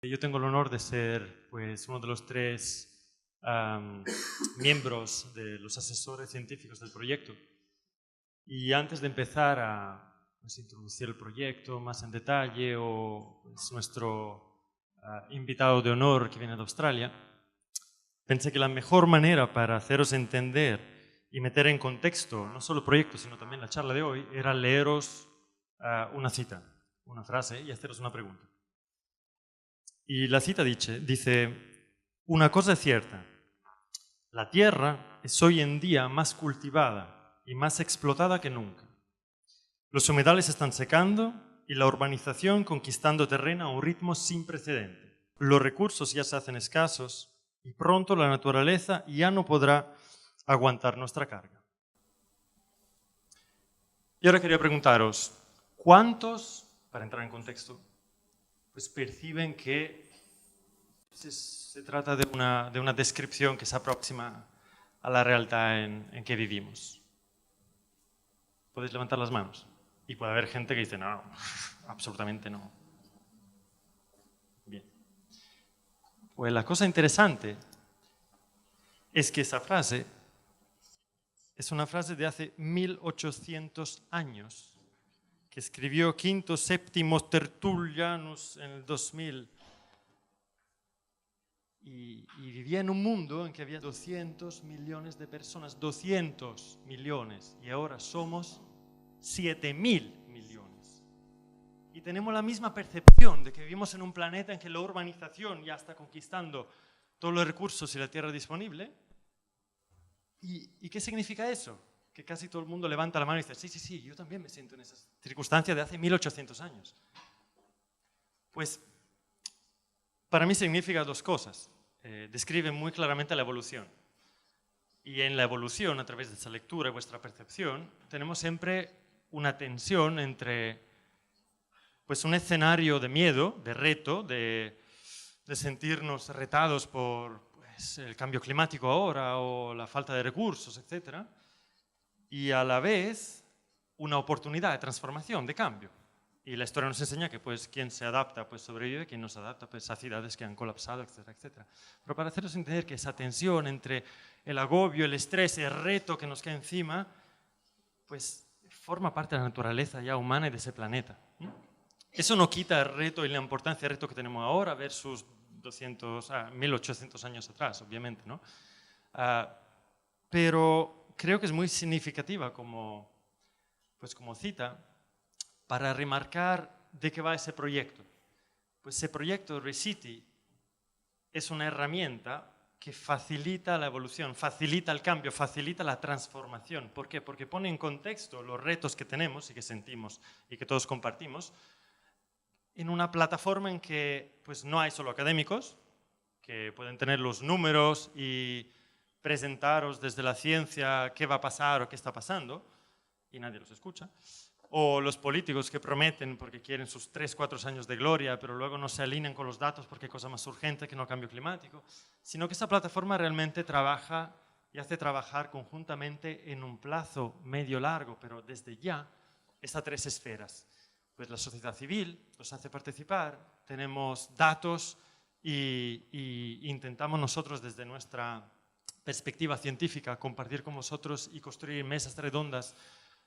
Yo tengo el honor de ser pues, uno de los 3 miembros de los asesores científicos del proyecto. Y antes de empezar a introducir el proyecto más en detalle, o pues, nuestro invitado de honor que viene de Australia, pensé que la mejor manera para haceros entender y meter en contexto no solo el proyecto, sino también la charla de hoy, era leeros una cita, una frase y haceros una pregunta. Y la cita dice, una cosa es cierta, la tierra es hoy en día más cultivada y más explotada que nunca. Los humedales están secando y la urbanización conquistando terreno a un ritmo sin precedente. Los recursos ya se hacen escasos y pronto la naturaleza ya no podrá aguantar nuestra carga. Y ahora quería preguntaros, ¿cuántos, para entrar en contexto, pues perciben que se trata de una descripción que se aproxima a la realidad en que vivimos? ¿Podéis levantar las manos? Y puede haber gente que dice, no, absolutamente no. Bien. Pues la cosa interesante es que esa frase es una frase de hace 1800 años, que escribió Quinto Séptimo Tertullianus en el 2000. Y vivía en un mundo en que había 200 millones de personas, 200 millones, y ahora somos 7.000 millones. Y tenemos la misma percepción de que vivimos en un planeta en que la urbanización ya está conquistando todos los recursos y la tierra disponible. ¿Y qué significa eso? Que casi todo el mundo levanta la mano y dice, sí, yo también me siento en esas circunstancias de hace 1800 años. Pues para mí significa 2 cosas. Describe muy claramente la evolución. Y en la evolución, a través de esa lectura y vuestra percepción, tenemos siempre una tensión entre pues, un escenario de miedo, de reto, de sentirnos retados por pues, el cambio climático ahora o la falta de recursos, etc. Y a la vez una oportunidad de transformación, de cambio. Y la historia nos enseña que pues, quien se adapta pues, sobrevive, quien no se adapta pues, a ciudades que han colapsado, etcétera, etcétera. Pero para haceros entender que esa tensión entre el agobio, el estrés, el reto que nos cae encima, pues forma parte de la naturaleza ya humana y de ese planeta. Eso no quita el reto y la importancia del reto que tenemos ahora versus 1800 años atrás, obviamente, ¿no? Pero creo que es muy significativa como cita, para remarcar de qué va ese proyecto. Pues ese proyecto ReCity es una herramienta que facilita la evolución, facilita el cambio, facilita la transformación. ¿Por qué? Porque pone en contexto los retos que tenemos y que sentimos y que todos compartimos en una plataforma en que pues, no hay solo académicos que pueden tener los números y presentaros desde la ciencia qué va a pasar o qué está pasando y nadie los escucha. O los políticos que prometen porque quieren sus 3-4 años de gloria, pero luego no se alinean con los datos porque hay cosa más urgente que no cambio climático, sino que esta plataforma realmente trabaja y hace trabajar conjuntamente en un plazo medio-largo, pero desde ya, estas 3 esferas. Pues la sociedad civil los hace participar, tenemos datos y intentamos nosotros desde nuestra perspectiva científica compartir con vosotros y construir mesas redondas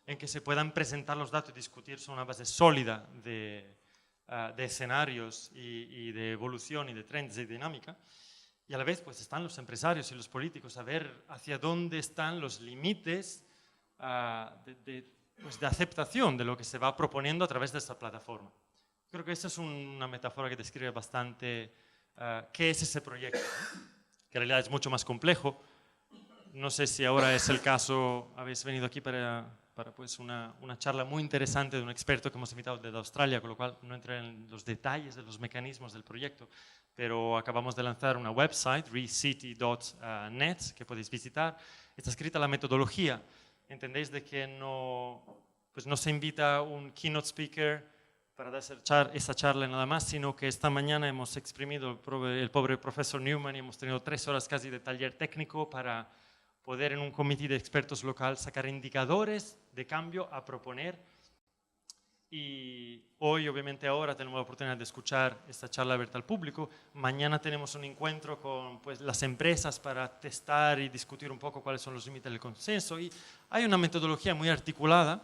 en que se puedan presentar los datos y discutir sobre una base sólida de escenarios y de evolución y de trends y dinámica. Y a la vez pues, están los empresarios y los políticos a ver hacia dónde están los límites de aceptación de lo que se va proponiendo a través de esta plataforma. Creo que esta es una metáfora que describe bastante qué es ese proyecto, que en realidad es mucho más complejo. No sé si ahora es el caso, habéis venido aquí para pues una charla muy interesante de un experto que hemos invitado desde Australia, con lo cual no entré en los detalles de los mecanismos del proyecto, pero acabamos de lanzar una website, recity.net, que podéis visitar. Está escrita la metodología. Entendéis de que no se invita un keynote speaker para dar esa charla nada más, sino que esta mañana hemos exprimido el pobre profesor Newman y hemos tenido 3 horas casi de taller técnico para poder en un comité de expertos local sacar indicadores de cambio a proponer Y hoy, obviamente ahora, tenemos la oportunidad de escuchar esta charla abierta al público. Mañana tenemos un encuentro con pues, las empresas para testar y discutir un poco cuáles son los límites del consenso. Y hay una metodología muy articulada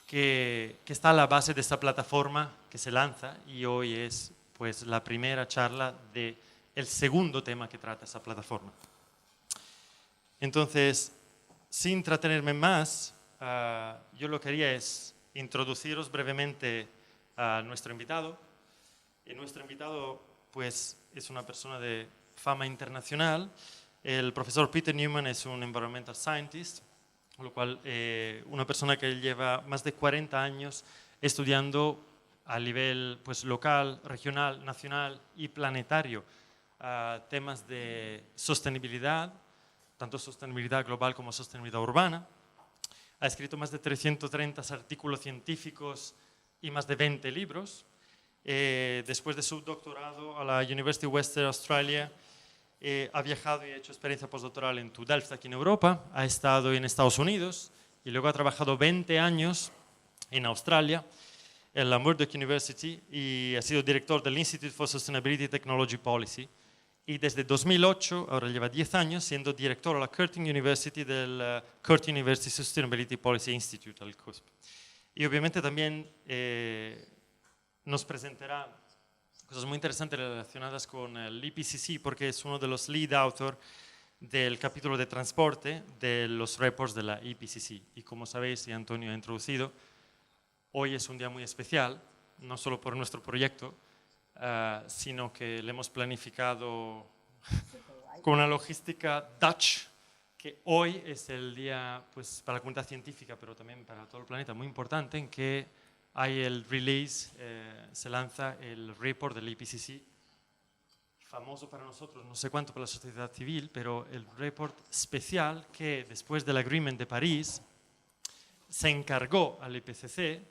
que está a la base de esta plataforma que se lanza, y hoy es pues, la primera charla del segundo tema que trata esa plataforma. Entonces, sin entretenerme más, yo lo que quería es introduciros brevemente a nuestro invitado. Y nuestro invitado pues, es una persona de fama internacional. El profesor Peter Newman es un environmental scientist, con lo cual una persona que lleva más de 40 años estudiando a nivel pues, local, regional, nacional y planetario temas de sostenibilidad, tanto sostenibilidad global como sostenibilidad urbana. Ha escrito más de 330 artículos científicos y más de 20 libros. Después de su doctorado a la University of Western Australia, ha viajado y ha hecho experiencia postdoctoral en Delft, aquí en Europa. Ha estado en Estados Unidos y luego ha trabajado 20 años en Australia, en la Curtin University, y ha sido director del Institute for Sustainability Technology Policy. Y desde 2008, ahora lleva 10 años, siendo director a la Curtin University del Curtin University Sustainability Policy Institute, al CUSP. Y obviamente también nos presentará cosas muy interesantes relacionadas con el IPCC, porque es uno de los lead authors del capítulo de transporte de los reports de la IPCC. Y como sabéis, y Antonio ha introducido, hoy es un día muy especial, no solo por nuestro proyecto, sino que le hemos planificado con una logística Dutch, que hoy es el día pues, para la comunidad científica, pero también para todo el planeta, muy importante, en que hay el release, se lanza el report del IPCC, famoso para nosotros, no sé cuánto para la sociedad civil, pero el report especial que después del Agreement de París se encargó al IPCC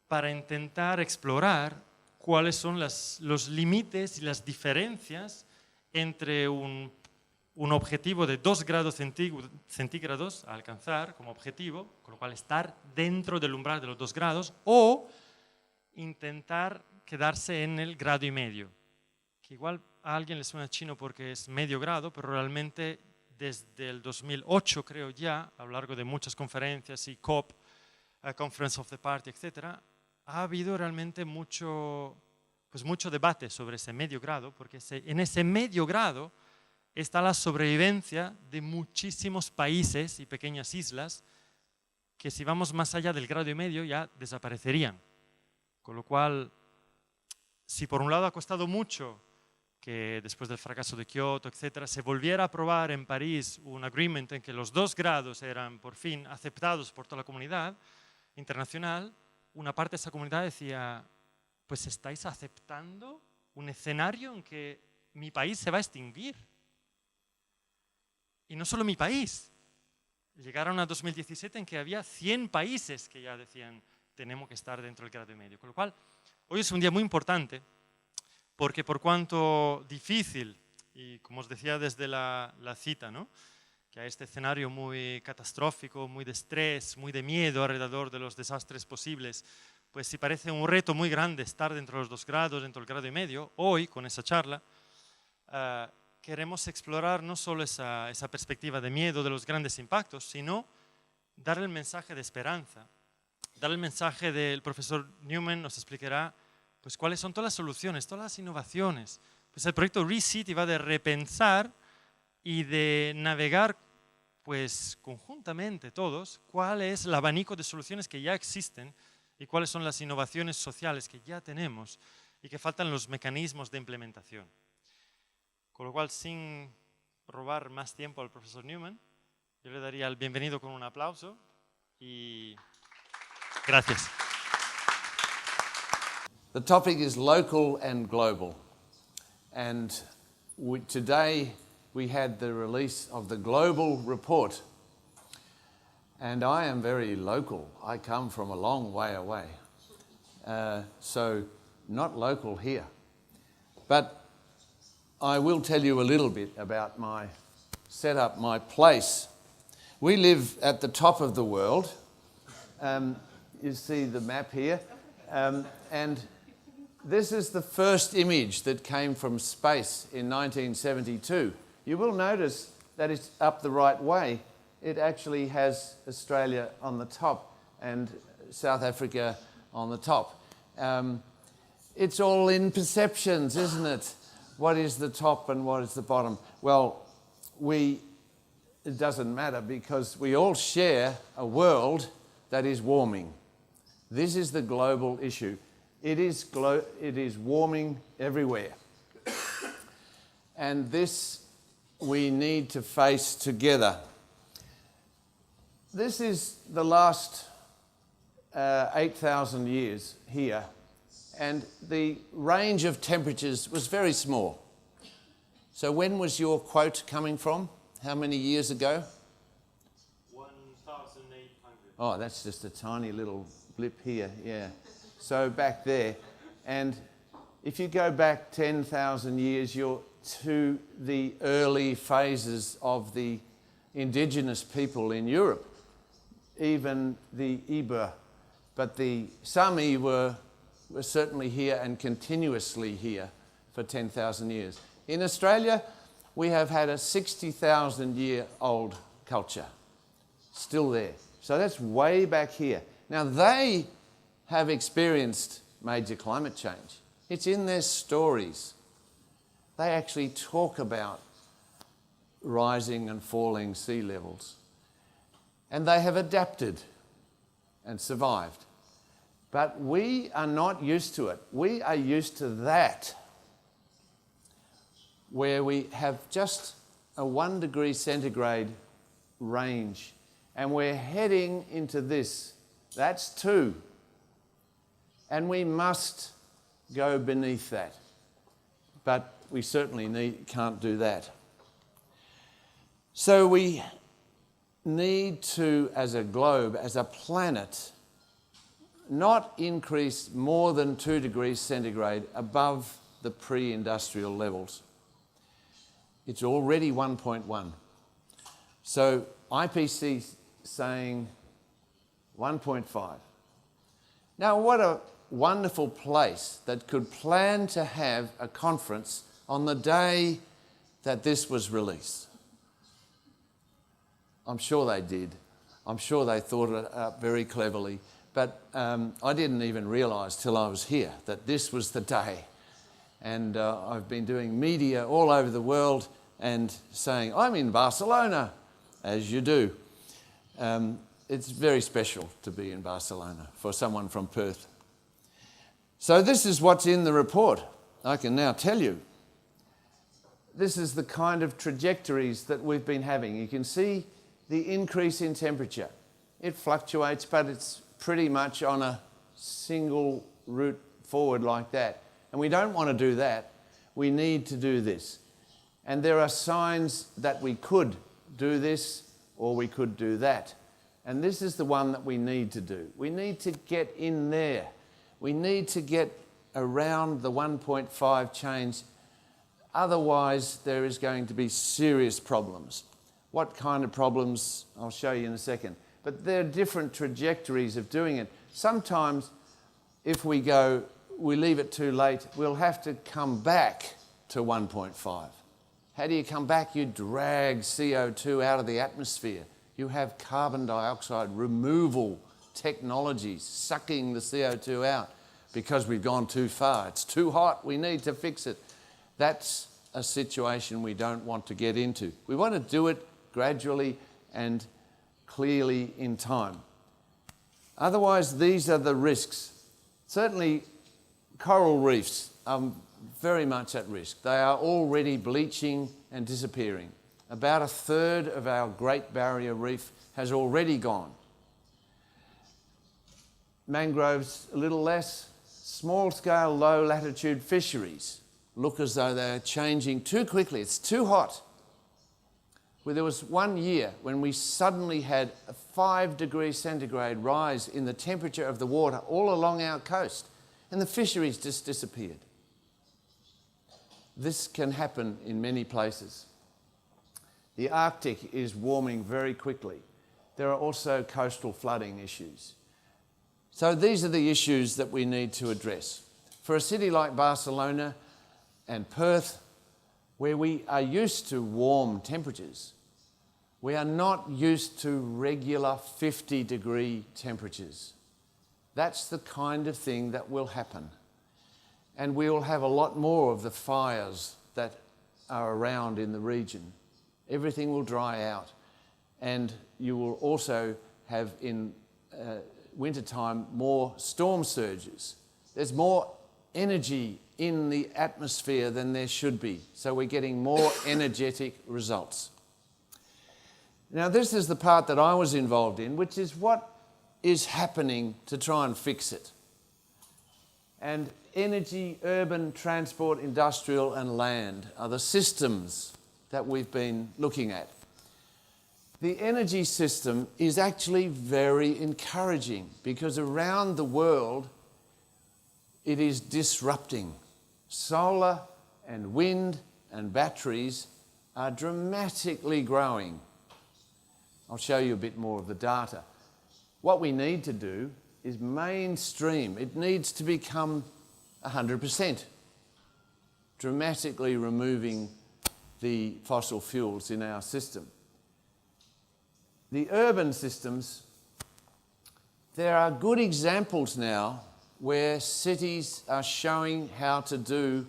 para intentar explorar cuáles son los límites y las diferencias entre un objetivo de 2 grados centígrados a alcanzar como objetivo, con lo cual estar dentro del umbral de los 2 grados, o intentar quedarse en el 1,5 grados, que igual a alguien le suena chino porque es medio grado, pero realmente desde el 2008, creo ya, a lo largo de muchas conferencias y COP, Conference of the Party, etc., ha habido realmente mucho debate sobre ese medio grado, porque en ese medio grado está la sobrevivencia de muchísimos países y pequeñas islas que si vamos más allá del 1,5 grados ya desaparecerían. Con lo cual, si por un lado ha costado mucho que después del fracaso de Kioto, etc., se volviera a aprobar en París un agreement en que los 2 grados eran por fin aceptados por toda la comunidad internacional, una parte de esa comunidad decía, pues estáis aceptando un escenario en que mi país se va a extinguir. Y no solo mi país. Llegaron a 2017 en que había 100 países que ya decían, tenemos que estar dentro del 1,5 grados. Con lo cual, hoy es un día muy importante, porque por cuanto difícil, y como os decía desde la cita, ¿no?, que hay este escenario muy catastrófico, muy de estrés, muy de miedo alrededor de los desastres posibles, pues si parece un reto muy grande estar dentro de los 2 grados, dentro del 1,5 grados, hoy con esa charla queremos explorar no solo esa perspectiva de miedo de los grandes impactos, sino dar el mensaje de esperanza, dar el mensaje del profesor Newman, nos explicará pues, cuáles son todas las soluciones, todas las innovaciones. Pues el proyecto ReCity va de repensar y de navegar pues conjuntamente todos cuál es el abanico de soluciones que ya existen y cuáles son las innovaciones sociales que ya tenemos y que faltan los mecanismos de implementación. Con lo cual, sin robar más tiempo al profesor Newman, yo le daría el bienvenido con un aplauso y gracias. The topic is local and global, and today we had the release of the global report, and I am very local. I come from a long way away, so not local here. But I will tell you a little bit about my setup, my place. We live at the top of the world. You see the map here. And this is the first image that came from space in 1972. You will notice that it's up the right way. It actually has Australia on the top and South Africa on the top. It's all in perceptions, isn't it? What is the top and what is the bottom? Well, it doesn't matter because we all share a world that is warming. This is the global issue. It is warming everywhere. And this we need to face together. This is the last 8,000 years here, and the range of temperatures was very small. So when was your quote coming from? How many years ago? 1,800. Oh, that's just a tiny little blip here, yeah. So back there, and if you go back 10,000 years, you're to the early phases of the indigenous people in Europe, even the Iber, but the Sami were certainly here and continuously here for 10,000 years. In Australia, we have had a 60,000-year-old culture, still there. So that's way back here. Now, they have experienced major climate change. It's in their stories. They actually talk about rising and falling sea levels. And they have adapted and survived. But we are not used to it. We are used to that, where we have just a 1 degree centigrade range, and we're heading into this. That's 2. And we must go beneath that. But we certainly can't do that. So we need to, as a globe, as a planet, not increase more than 2 degrees centigrade above the pre-industrial levels. It's already 1.1. So IPCC saying 1.5. Now, what a wonderful place that could plan to have a conference on the day that this was released. I'm sure they did. I'm sure they thought it up very cleverly. But I didn't even realise till I was here that this was the day. And I've been doing media all over the world and saying, I'm in Barcelona, as you do. It's very special to be in Barcelona for someone from Perth. So this is what's in the report. I can now tell you. This is the kind of trajectories that we've been having. You can see the increase in temperature. It fluctuates, but it's pretty much on a single route forward like that. And we don't want to do that. We need to do this. And there are signs that we could do this or we could do that. And this is the one that we need to do. We need to get in there. We need to get around the 1.5 change. Otherwise, there is going to be serious problems. What kind of problems? I'll show you in a second. But there are different trajectories of doing it. Sometimes, if we leave it too late, we'll have to come back to 1.5. How do you come back? You drag CO2 out of the atmosphere. You have carbon dioxide removal technologies sucking the CO2 out because we've gone too far. It's too hot. We need to fix it. That's a situation we don't want to get into. We want to do it gradually and clearly in time. Otherwise, these are the risks. Certainly, coral reefs are very much at risk. They are already bleaching and disappearing. About 1/3 of our Great Barrier Reef has already gone. Mangroves, a little less. Small-scale, low-latitude fisheries look as though they're changing too quickly. It's too hot. Well, there was 1 year when we suddenly had a 5 degree centigrade rise in the temperature of the water all along our coast, and the fisheries just disappeared. This can happen in many places. The Arctic is warming very quickly. There are also coastal flooding issues. So these are the issues that we need to address. For a city like Barcelona and Perth, where we are used to warm temperatures, we are not used to regular 50-degree temperatures. That's the kind of thing that will happen. And we will have a lot more of the fires that are around in the region. Everything will dry out. And you will also have in wintertime more storm surges. There's more energy in the atmosphere than there should be. So we're getting more energetic results. Now this is the part that I was involved in, which is what is happening to try and fix it. And energy, urban, transport, industrial and land are the systems that we've been looking at. The energy system is actually very encouraging because around the world it is disrupting. Solar and wind and batteries are dramatically growing. I'll show you a bit more of the data. What we need to do is mainstream. It needs to become 100%, dramatically removing the fossil fuels in our system. The urban systems, there are good examples now where cities are showing how to do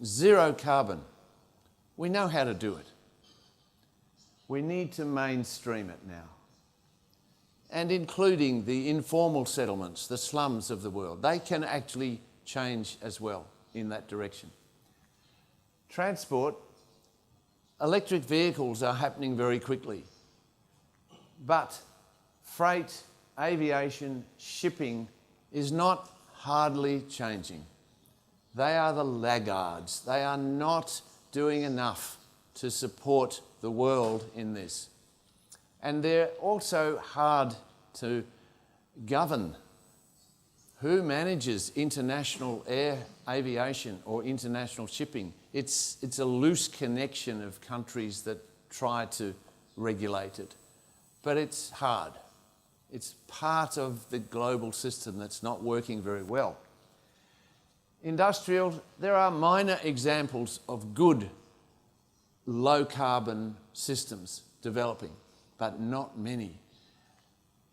zero carbon. We know how to do it. We need to mainstream it now. And including the informal settlements, the slums of the world. They can actually change as well in that direction. Transport, electric vehicles are happening very quickly. But freight, aviation, shipping is not hardly changing. They are the laggards. They are not doing enough to support the world in this. And they're also hard to govern. Who manages international air aviation or international shipping? It's a loose connection of countries that try to regulate it. But it's hard. It's part of the global system that's not working very well. Industrial, there are minor examples of good low carbon systems developing, but not many.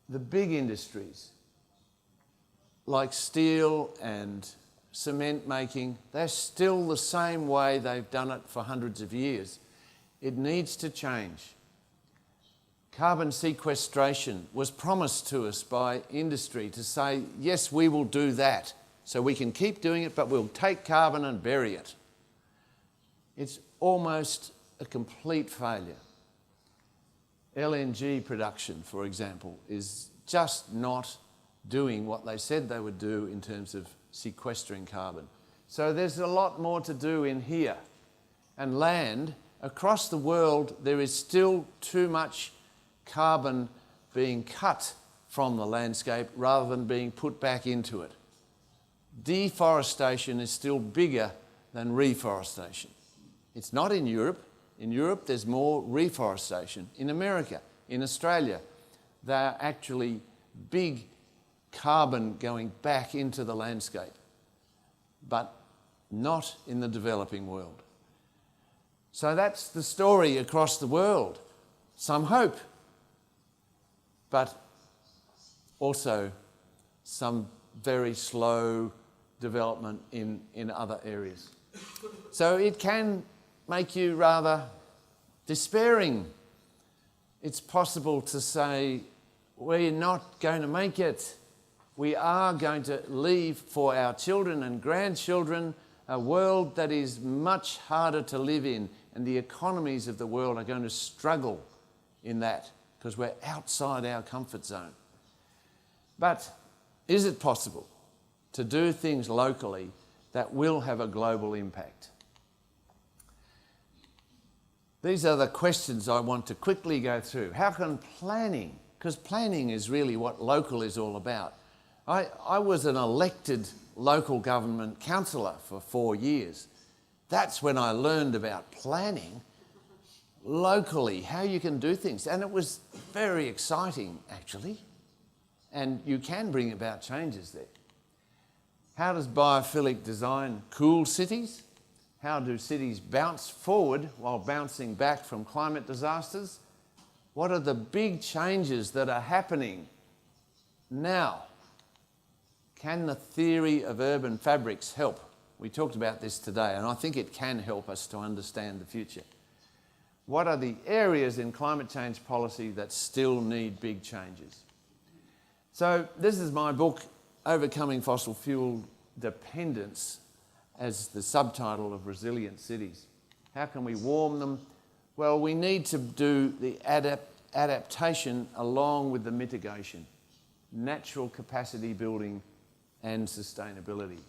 The big industries, like steel and cement making, they're still the same way they've done it for hundreds of years. It needs to change. Carbon sequestration was promised to us by industry to say, yes, we will do that. So we can keep doing it, but we'll take carbon and bury it. It's almost a complete failure. LNG production, for example, is just not doing what they said they would do in terms of sequestering carbon. So there's a lot more to do in here. And land, across the world, there is still too much carbon being cut from the landscape rather than being put back into it. Deforestation is still bigger than reforestation. It's not in Europe. In Europe, there's more reforestation. In America, in Australia, they are actually big carbon going back into the landscape, but not in the developing world. So that's the story across the world. Some hope, but also some very slow development in other areas. So it can make you rather despairing. It's possible to say, we're not going to make it. We are going to leave for our children and grandchildren a world that is much harder to live in, and the economies of the world are going to struggle in that because we're outside our comfort zone. But is it possible to do things locally that will have a global impact? These are the questions I want to quickly go through. How can planning, because planning is really what local is all about. I was an elected local government councillor for 4 years. That's when I learned about planning locally, how you can do things. And it was very exciting, actually. and you can bring about changes there. How does biophilic design cool cities? How do cities bounce forward while bouncing back from climate disasters? What are the big changes that are happening now? Can the theory of urban fabrics help? We talked about this today, and I think it can help us to understand the future. What are the areas in climate change policy that still need big changes? So this is my book, Overcoming Fossil Fuel Dependence, as the subtitle of Resilient Cities. How can we warm them? Well, we need to do the adaptation along with the mitigation, natural capacity building and sustainability.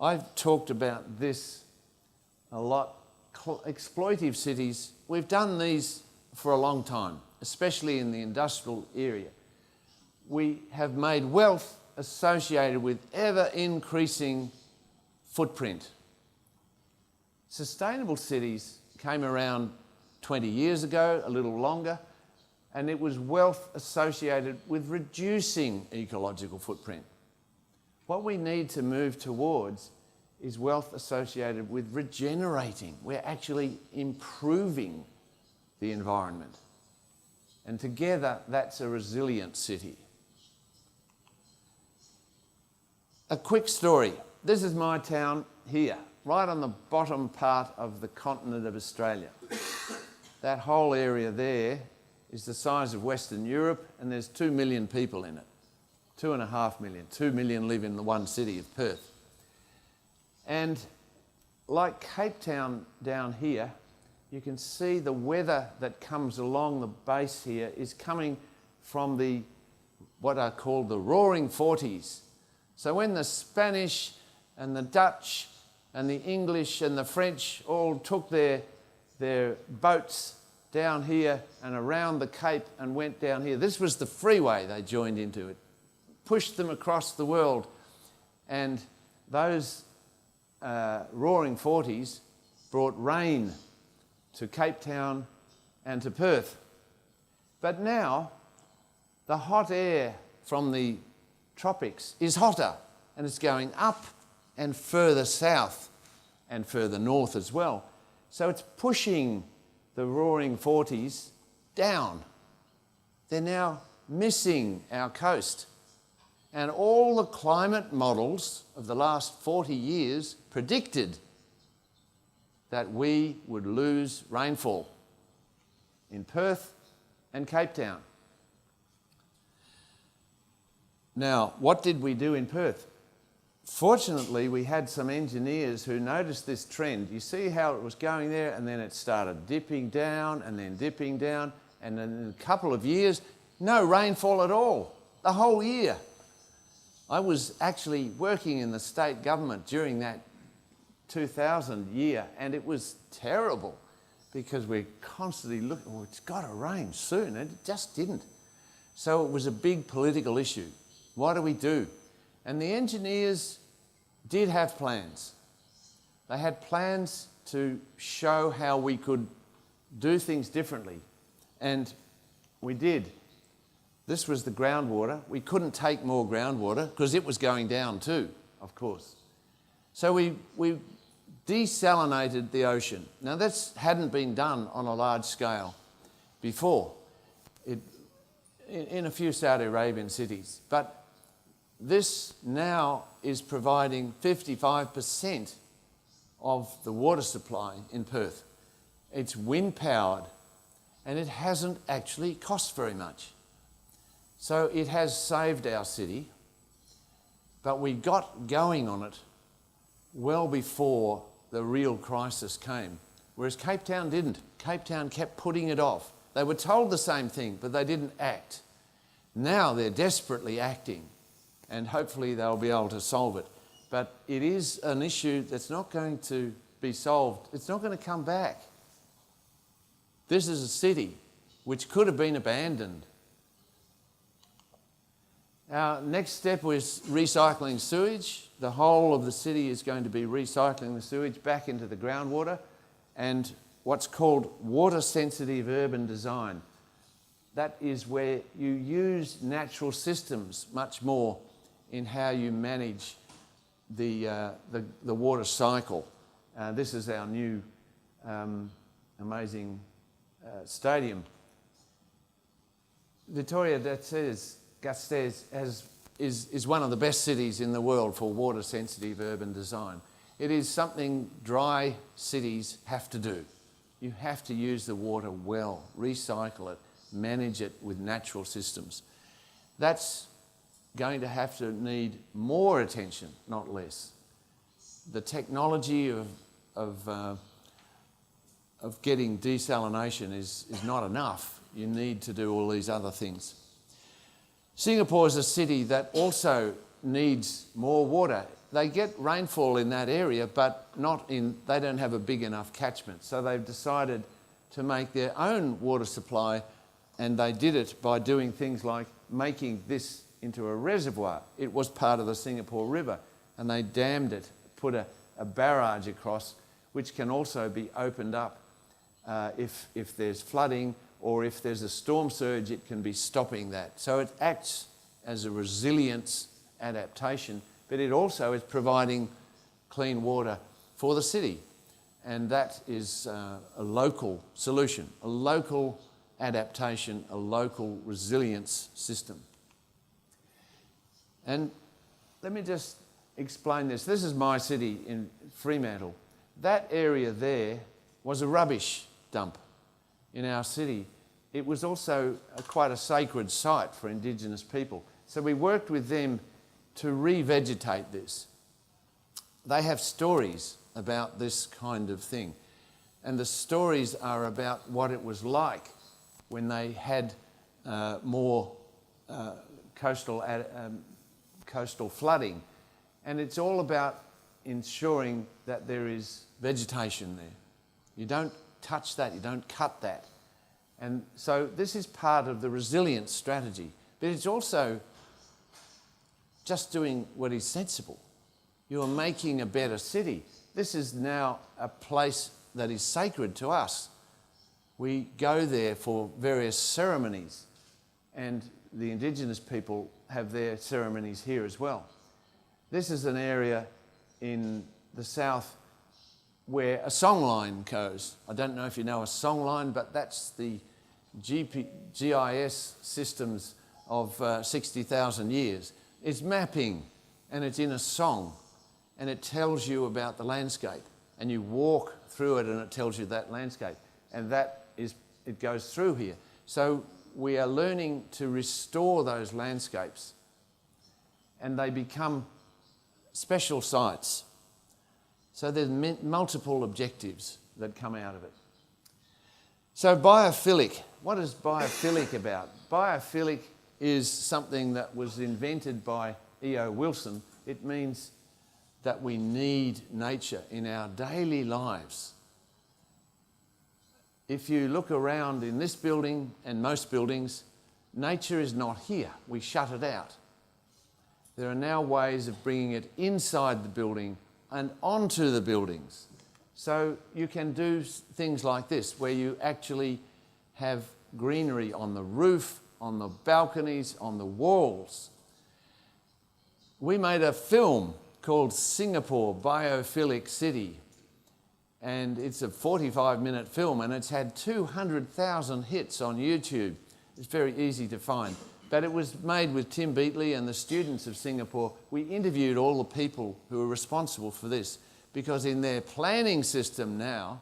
I've talked about this a lot. Exploitive cities, we've done these for a long time, especially in the industrial area. We have made wealth associated with ever-increasing footprint. Sustainable cities came around 20 years ago, a little longer, and it was wealth associated with reducing ecological footprint. What we need to move towards is wealth associated with regenerating. We're actually improving the environment. And together, that's a resilient city. A quick story. This is my town here, right on the bottom part of the continent of Australia. That whole area there is the size of Western Europe, and there's 2 million people in it. 2.5 million. 2 million live in the one city of Perth. And like Cape Town down here, you can see the weather that comes along the base here is coming from what are called the Roaring Forties. So when the Spanish and the Dutch and the English and the French all took their boats down here and around the Cape and went down here, this was the freeway they joined into. It pushed them across the world, and those Roaring Forties brought rain to Cape Town and to Perth. But now the hot air from the tropics is hotter, and it's going up and further south and further north as well. So it's pushing the Roaring Forties down. They're now missing our coast. And all the climate models of the last 40 years predicted that we would lose rainfall in Perth and Cape Town. Now, what did we do in Perth? Fortunately, we had some engineers who noticed this trend. You see how it was going there, and then it started dipping down and then dipping down, and then in a couple of years, no rainfall at all, the whole year. I was actually working in the state government during that 2000 year, and it was terrible because we're constantly looking, oh, it's got to rain soon, and it just didn't. So it was a big political issue. What do we do? And the engineers did have plans. They had plans to show how we could do things differently, and we did. This was the groundwater. We couldn't take more groundwater because it was going down too, of course. So we desalinated the ocean. Now, this hadn't been done on a large scale before in a few Saudi Arabian cities. But this now is providing 55% of the water supply in Perth. It's wind-powered, and it hasn't actually cost very much. So it has saved our city, but we got going on it well before the real crisis came, whereas Cape Town didn't. Cape Town kept putting it off. They were told the same thing, but they didn't act. Now they're desperately acting, and hopefully they'll be able to solve it. But it is an issue that's not going to be solved. It's not going to come back. This is a city which could have been abandoned. Our next step was recycling sewage. The whole of the city is going to be recycling the sewage back into the groundwater, and what's called water-sensitive urban design. that is where you use natural systems much more in how you manage the water cycle. This is our new amazing stadium. Vitoria-Gasteiz is one of the best cities in the world for water-sensitive urban design. It is something dry cities have to do. You have to use the water well, recycle it, manage it with natural systems. That's going to have to need more attention, not less. The technology of getting desalination is not enough. You need to do all these other things. Singapore is a city that also needs more water. They get rainfall in that area, but they don't have a big enough catchment. So they've decided to make their own water supply, and they did it by doing things like making this into a reservoir. It was part of the Singapore River, and they dammed it, put a barrage across, which can also be opened up if there's flooding, or if there's a storm surge, it can be stopping that. So it acts as a resilience adaptation, but it also is providing clean water for the city. And that is a local solution, a local adaptation, a local resilience system. And let me just explain this. This is my city in Fremantle. That area there was a rubbish dump in our city. It was also quite a sacred site for Indigenous people. So we worked with them to revegetate this. They have stories about this kind of thing. And the stories are about what it was like when they had more coastal flooding. And it's all about ensuring that there is vegetation there. You don't touch that, you don't cut that. And so this is part of the resilience strategy. But it's also just doing what is sensible. You are making a better city. This is now a place that is sacred to us. We go there for various ceremonies, and the Indigenous people have their ceremonies here as well. This is an area in the south where a songline goes. I don't know if you know a songline, but that's the GIS systems of 60,000 years. It's mapping, and it's in a song, and it tells you about the landscape, and you walk through it and it tells you that landscape, and it goes through here. So we are learning to restore those landscapes, and they become special sites. So there's multiple objectives that come out of it. So biophilic, what is biophilic about? Biophilic is something that was invented by E.O. Wilson. It means that we need nature in our daily lives. If you look around in this building and most buildings, nature is not here. We shut it out. There are now ways of bringing it inside the building and onto the buildings. So you can do things like this, where you actually have greenery on the roof, on the balconies, on the walls. We made a film called Singapore Biophilic City, and it's a 45-minute film, and it's had 200,000 hits on YouTube. It's very easy to find. But it was made with Tim Beatley and the students of Singapore. We interviewed all the people who are responsible for this, because in their planning system now,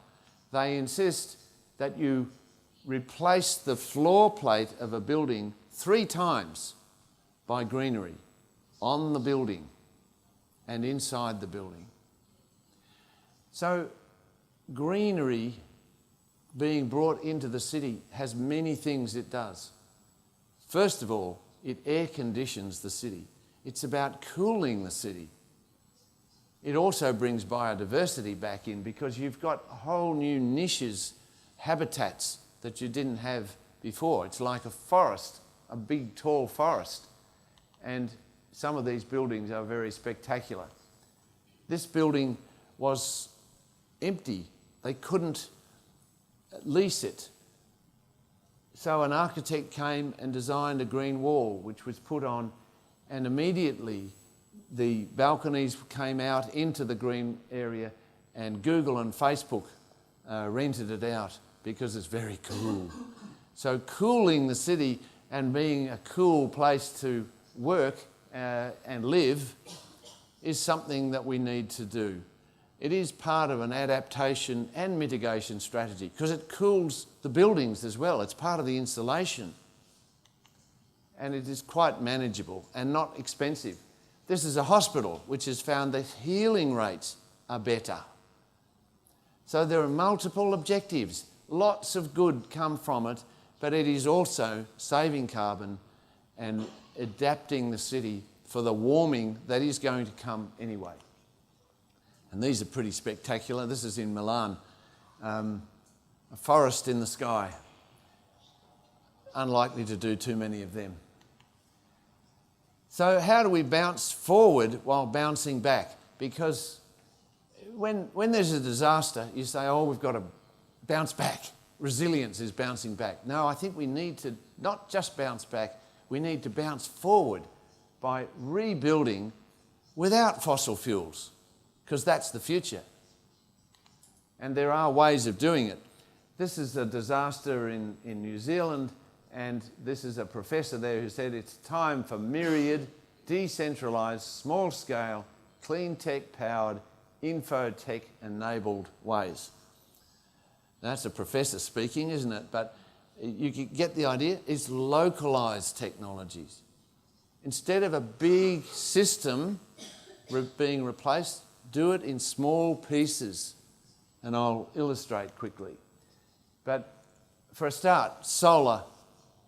they insist that you replace the floor plate of a building 3 times by greenery on the building and inside the building. So greenery being brought into the city has many things it does. First of all, it air conditions the city. It's about cooling the city. It also brings biodiversity back in, because you've got whole new niches, habitats that you didn't have before. It's like a forest, a big tall forest. And some of these buildings are very spectacular. This building was empty. They couldn't lease it. So an architect came and designed a green wall, which was put on, and immediately the balconies came out into the green area, and Google and Facebook rented it out because it's very cool. So cooling the city and being a cool place to work and live is something that we need to do. It is part of an adaptation and mitigation strategy because it cools the buildings as well. It's part of the insulation. And it is quite manageable and not expensive. This is a hospital which has found that healing rates are better. So there are multiple objectives. Lots of good come from it, but it is also saving carbon and adapting the city for the warming that is going to come anyway. And these are pretty spectacular. This is in Milan. A forest in the sky. Unlikely to do too many of them. So how do we bounce forward while bouncing back? Because when there's a disaster, you say, oh, we've got to bounce back. Resilience is bouncing back. No, I think we need to not just bounce back, we need to bounce forward by rebuilding without fossil fuels, because that's the future. And there are ways of doing it. This is a disaster in New Zealand, and this is a professor there who said it's time for myriad, decentralised, small-scale, clean tech-powered, infotech-enabled ways. That's a professor speaking, isn't it? But you get the idea. It's localised technologies. Instead of a big system being replaced, do it in small pieces. And I'll illustrate quickly. But for a start, solar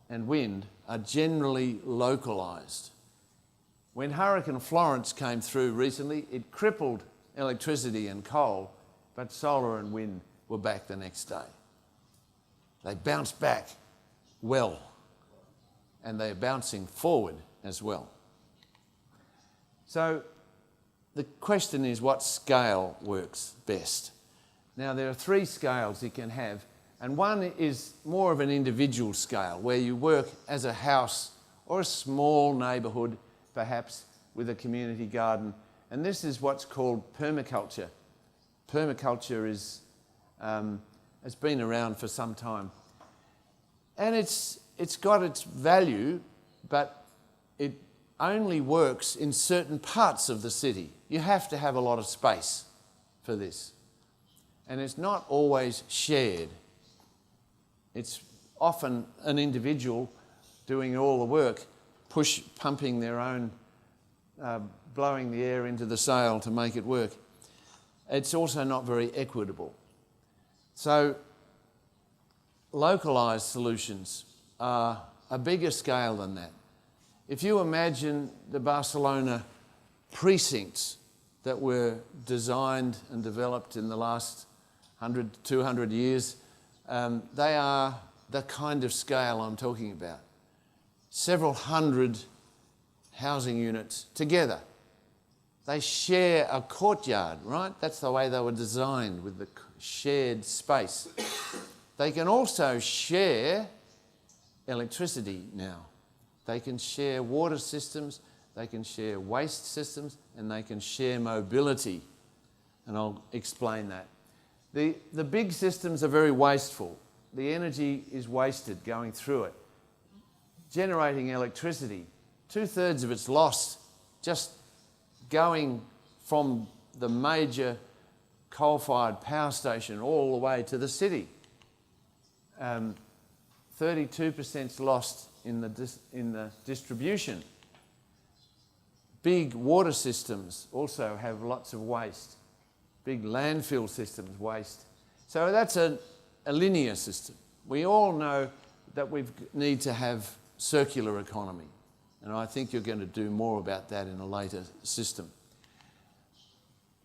and wind are generally localised. When Hurricane Florence came through recently, it crippled electricity and coal, but solar and wind were back the next day. They bounced back well, and they're bouncing forward as well. So the question is, what scale works best? Now, there are 3 scales you can have, and one is more of an individual scale, where you work as a house or a small neighbourhood, perhaps with a community garden, and this is what's called permaculture. Permaculture has been around for some time, and it's got its value, but it only works in certain parts of the city. You have to have a lot of space for this, and it's not always shared. It's often an individual doing all the work, pumping their own, blowing the air into the sail to make it work. It's also not very equitable. So localised solutions are a bigger scale than that. If you imagine the Barcelona precincts that were designed and developed in the last 100, 200 years, they are the kind of scale I'm talking about. Several hundred housing units together. They share a courtyard, right? That's the way they were designed, with the shared space. They can also share electricity now. They can share water systems, they can share waste systems, and they can share mobility. And I'll explain that. The big systems are very wasteful. The energy is wasted going through it. Generating electricity, 2/3 of it's lost just going from the major coal-fired power station all the way to the city. 32% lost in the distribution. Big water systems also have lots of waste. Big landfill systems waste. So that's a linear system. We all know that we need to have circular economy, and I think you're going to do more about that in a later system.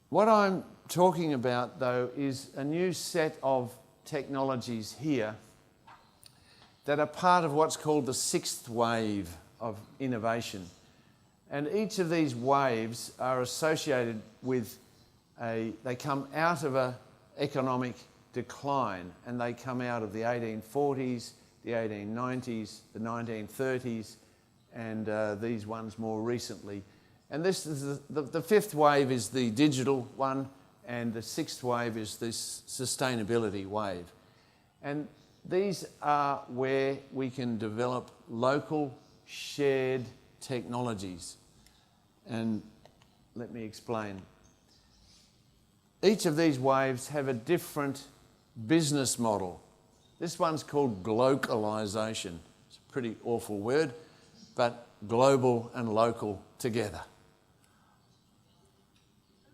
What I'm talking about, though, is a new set of technologies here that are part of what's called the 6th wave of innovation. And each of these waves are associated with they come out of an economic decline, and they come out of the 1840s, the 1890s, the 1930s, and these ones more recently. And this is the fifth wave is the digital one, and the sixth wave is this sustainability wave. And these are where we can develop local shared technologies. And let me explain. Each of these waves have a different business model. This one's called glocalization. It's a pretty awful word, but global and local together.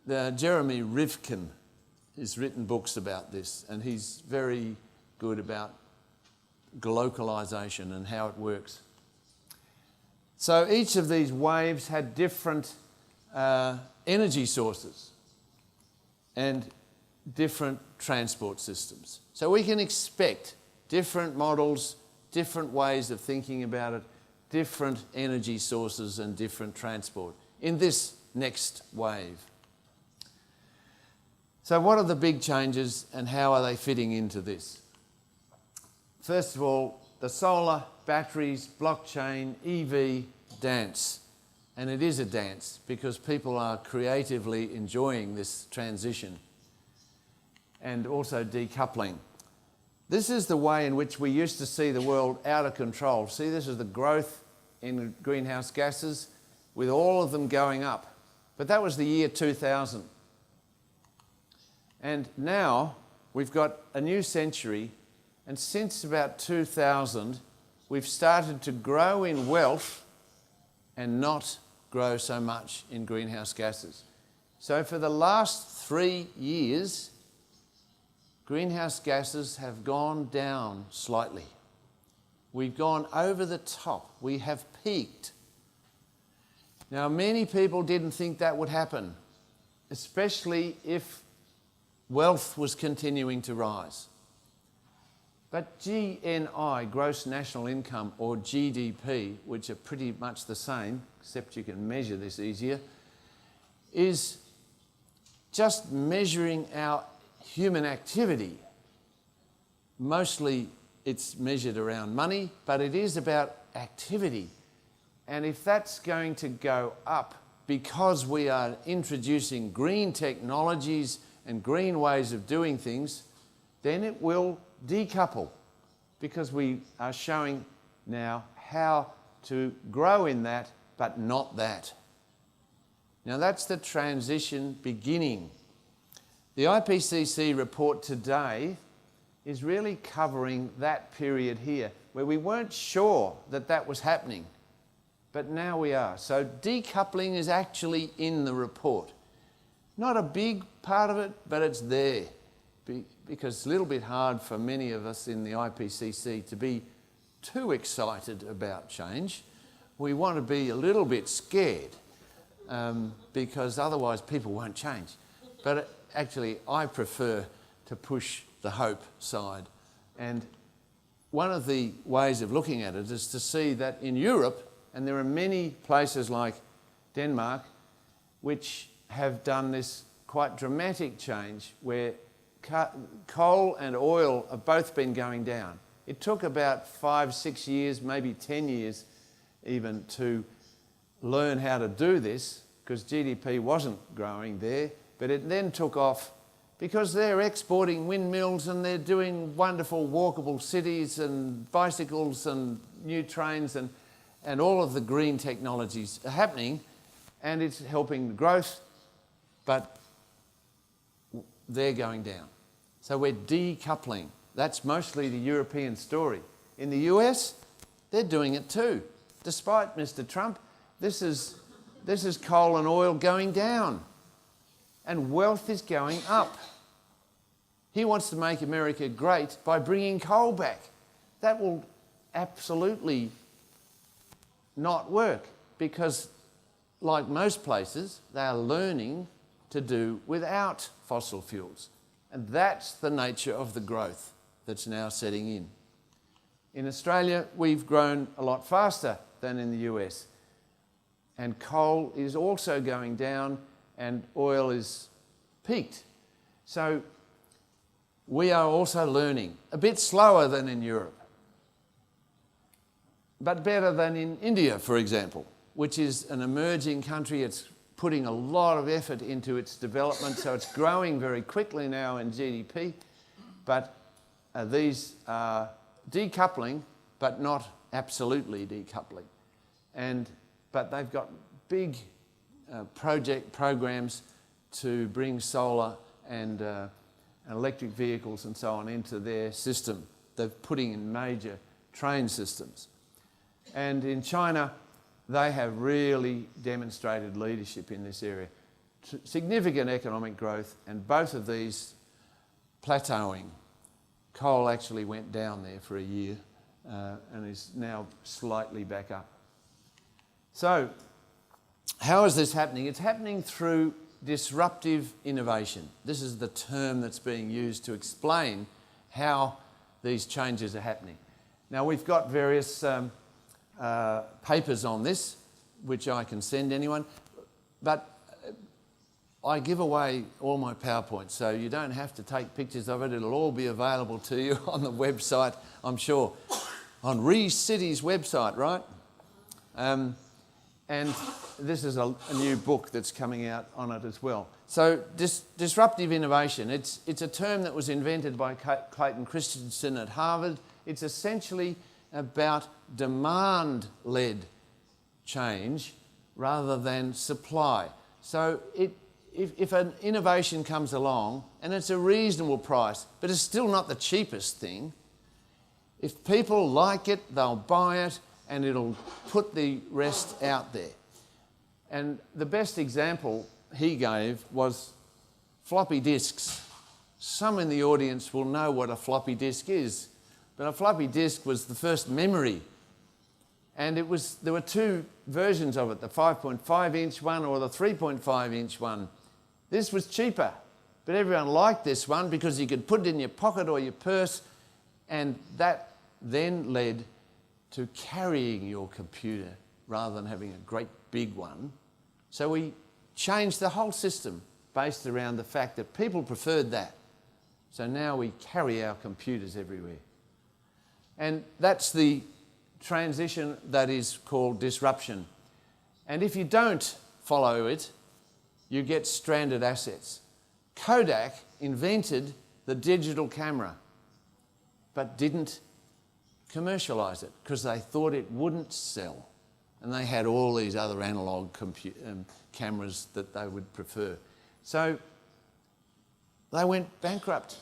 Jeremy Rifkin has written books about this, and he's very good about glocalization and how it works. So each of these waves had different energy sources and different transport systems. So we can expect different models, different ways of thinking about it, different energy sources and different transport in this next wave. So what are the big changes and how are they fitting into this? First of all, the solar, batteries, blockchain, EV, dance. And it is a dance because people are creatively enjoying this transition. And also decoupling. This is the way in which we used to see the world out of control. See, this is the growth in greenhouse gases with all of them going up. But that was the year 2000. And now we've got a new century, and since about 2000, we've started to grow in wealth and not grow so much in greenhouse gases. So for the last 3 years, greenhouse gases have gone down slightly. We've gone over the top. We have peaked. Now, many people didn't think that would happen, especially if wealth was continuing to rise. But GNI, gross national income, or GDP, which are pretty much the same, except you can measure this easier, is just measuring our human activity. Mostly it's measured around money, but it is about activity. And if that's going to go up because we are introducing green technologies and green ways of doing things, then it will decouple, because we are showing now how to grow in that, but not that. Now that's the transition beginning. The IPCC report today is really covering that period here, where we weren't sure that that was happening, but now we are. So decoupling is actually in the report. Not a big part of it, but it's there, because it's a little bit hard for many of us in the IPCC to be too excited about change. We want to be a little bit scared, because otherwise people won't change. But actually, I prefer to push the hope side. And one of the ways of looking at it is to see that in Europe, and there are many places like Denmark, which have done this quite dramatic change where coal and oil have both been going down. It took about 5-6 years, maybe 10 years even, to learn how to do this, because GDP wasn't growing there, but it then took off because they're exporting windmills and they're doing wonderful walkable cities and bicycles and new trains, and all of the green technologies are happening, and it's helping the growth, but they're going down. So we're decoupling. That's mostly the European story. In the US, they're doing it too. Despite Mr. Trump, this is coal and oil going down, and wealth is going up. He wants to make America great by bringing coal back. That will absolutely not work, because like most places, they are learning to do without fossil fuels. And that's the nature of the growth that's now setting in. In Australia, we've grown a lot faster than in the US. And coal is also going down and oil is peaked. So we are also learning, a bit slower than in Europe. but better than in India, for example, which is an emerging country. It's putting a lot of effort into its development, so it's growing very quickly now in GDP, but these are decoupling, but not absolutely decoupling. But they've got big programs to bring solar and electric vehicles and so on into their system. They're putting in major train systems. And in China, they have really demonstrated leadership in this area. Significant economic growth, and both of these plateauing. Coal actually went down there for a year and is now slightly back up. So, how is this happening? It's happening through disruptive innovation. This is the term that's being used to explain how these changes are happening. Now, we've got various papers on this, which I can send anyone, but I give away all my PowerPoints, so you don't have to take pictures of it. It'll all be available to you on the website, I'm sure, on ReCity's website, right? And this is a new book that's coming out on it as well. So disruptive innovation, it's a term that was invented by Clayton Christensen at Harvard. It's essentially about demand-led change rather than supply. So if an innovation comes along and it's a reasonable price, but it's still not the cheapest thing, if people like it, they'll buy it, and it'll put the rest out there. And the best example he gave was floppy disks. Some in the audience will know what a floppy disk is, but a floppy disk was the first memory. And there were two versions of it, the 5.5-inch one or the 3.5-inch one. This was cheaper, but everyone liked this one because you could put it in your pocket or your purse, and that then led to carrying your computer rather than having a great big one. So we changed the whole system based around the fact that people preferred that. So now we carry our computers everywhere. And that's the transition that is called disruption. And if you don't follow it, you get stranded assets. Kodak invented the digital camera, but didn't commercialise it because they thought it wouldn't sell. And they had all these other analogue cameras that they would prefer. So they went bankrupt.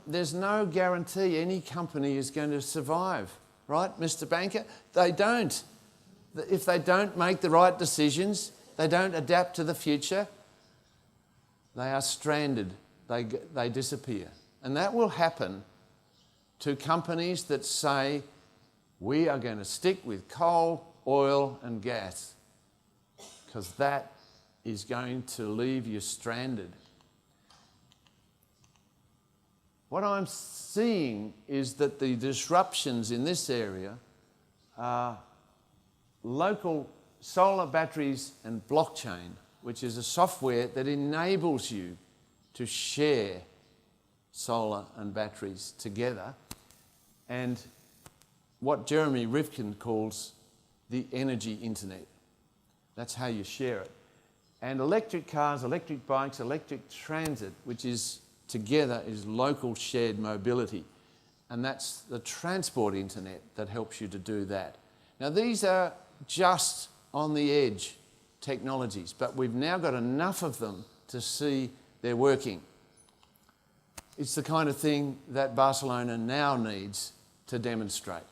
There's no guarantee any company is going to survive, right, Mr. Banker? They don't. If they don't make the right decisions, they don't adapt to the future, they are stranded. They disappear. And that will happen to companies that say, we are going to stick with coal, oil and gas, because that is going to leave you stranded. What I'm seeing is that the disruptions in this area are local solar batteries and blockchain, which is a software that enables you to share solar and batteries together, and what Jeremy Rifkin calls the energy internet. That's how you share it. And electric cars, electric bikes, electric transit, which is together is local shared mobility. And that's the transport internet that helps you to do that. Now these are just on the edge technologies, but we've now got enough of them to see they're working. It's the kind of thing that Barcelona now needs to demonstrate.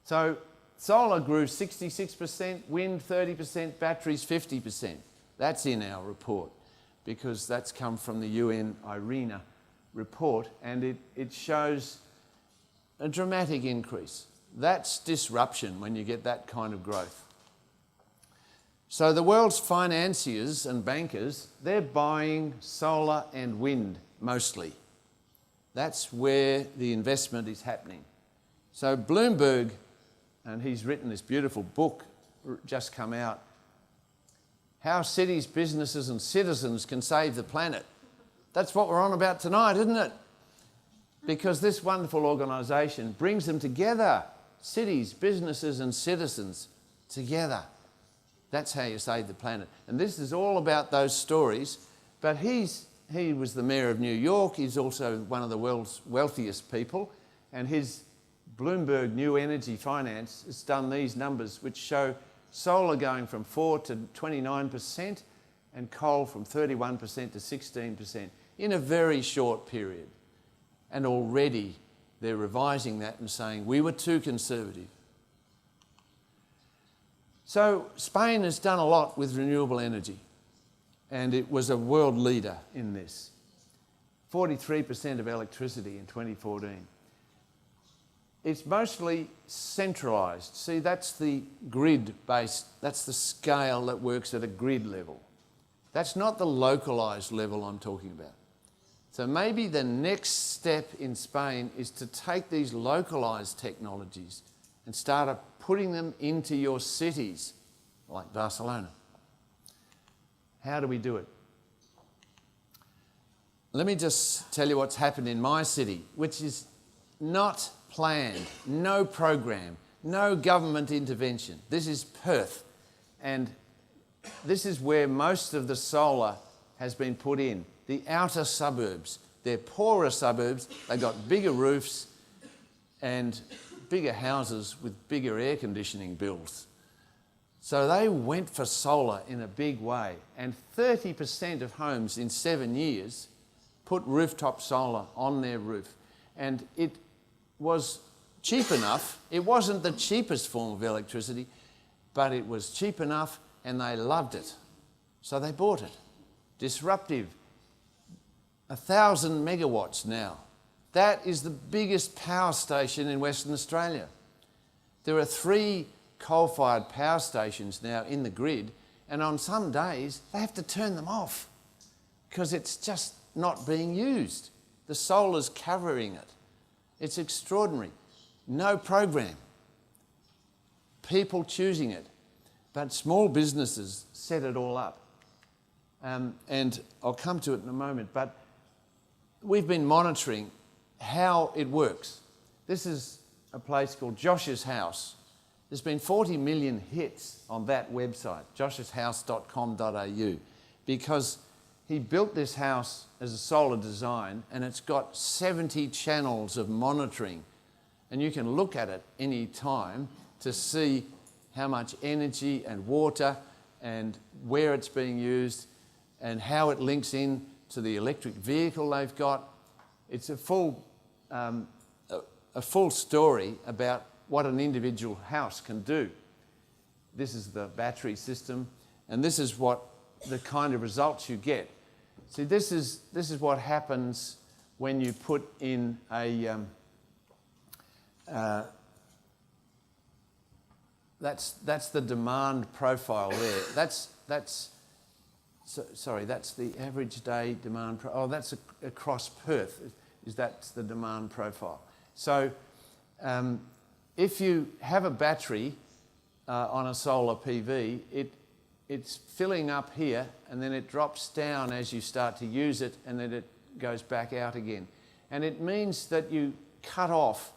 So solar grew 66%, wind 30%, batteries 50%. That's in our report because that's come from the UN IRENA report, and it shows a dramatic increase. That's disruption when you get that kind of growth. So the world's financiers and bankers, they're buying solar and wind mostly. That's where the investment is happening. So Bloomberg, and he's written this beautiful book, just come out, How Cities, Businesses and Citizens Can Save the Planet. That's what we're on about tonight, isn't it? Because this wonderful organisation brings them together cities, businesses and citizens together. That's how you save the planet. And this is all about those stories. But he was the mayor of New York. He's also one of the world's wealthiest people. And his Bloomberg New Energy Finance has done these numbers which show solar going from 4 to 29% and coal from 31% to 16% in a very short period. And already they're revising that and saying we were too conservative. So Spain has done a lot with renewable energy, and it was a world leader in this. 43% of electricity in 2014. It's mostly centralised. See, that's the grid-based, that's the scale that works at a grid level. That's not the localised level I'm talking about. So maybe the next step in Spain is to take these localised technologies and start putting them into your cities, like Barcelona. How do we do it? Let me just tell you what's happened in my city, which is not planned, no program, no government intervention. This is Perth, and this is where most of the solar has been put in. The outer suburbs. They're poorer suburbs, they've got bigger roofs and bigger houses with bigger air conditioning bills. So they went for solar in a big way, and 30% of homes in 7 years put rooftop solar on their roof. And it was cheap enough. It wasn't the cheapest form of electricity, but it was cheap enough and they loved it. So they bought it. Disruptive. 1,000 megawatts now. That is the biggest power station in Western Australia. There are 3 coal-fired power stations now in the grid, and on some days they have to turn them off because it's just not being used. The solar's covering it. It's extraordinary. No program. People choosing it. But small businesses set it all up. And I'll come to it in a moment, but we've been monitoring how it works. This is a place called Josh's House. There's been 40 million hits on that website, joshshouse.com.au, because he built this house as a solar design, and it's got 70 channels of monitoring. And you can look at it any time to see how much energy and water and where it's being used and how it links in to the electric vehicle they've got. It's a full story about what an individual house can do. This is the battery system, and this is what the kind of results you get. See, this is what happens when you put in a that's the demand profile there. That's the average day demand. That's across Perth. That's the demand profile. So if you have a battery on a solar PV, it's filling up here, and then it drops down as you start to use it, and then it goes back out again. And it means that you cut off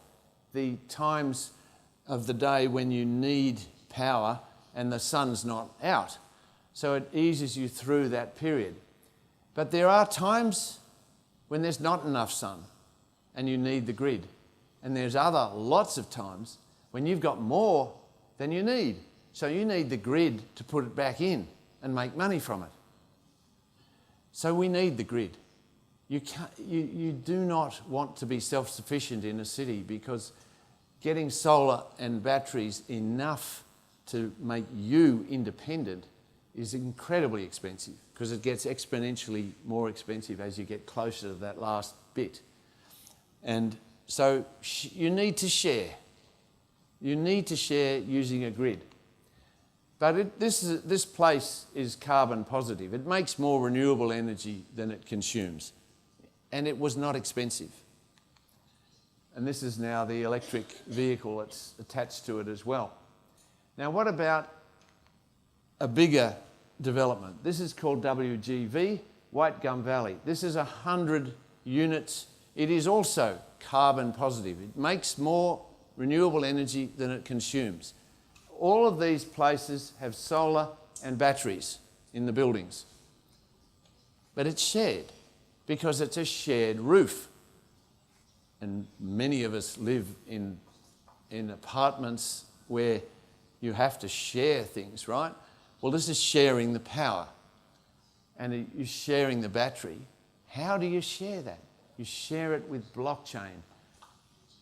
the times of the day when you need power and the sun's not out. So it eases you through that period. But there are times when there's not enough sun and you need the grid. And there's lots of times when you've got more than you need. So you need the grid to put it back in and make money from it. So we need the grid. You do not want to be self-sufficient in a city, because getting solar and batteries enough to make you independent is incredibly expensive, because it gets exponentially more expensive as you get closer to that last bit. And so you need to share. You need to share using a grid. But this place is carbon positive. It makes more renewable energy than it consumes. And it was not expensive. And this is now the electric vehicle that's attached to it as well. Now, what about a bigger development? This is called WGV, White Gum Valley. This is 100 units. It is also carbon positive. It makes more renewable energy than it consumes. All of these places have solar and batteries in the buildings. But it's shared because it's a shared roof. And many of us live in apartments where you have to share things, right? Well, this is sharing the power. And you're sharing the battery. How do you share that? You share it with blockchain.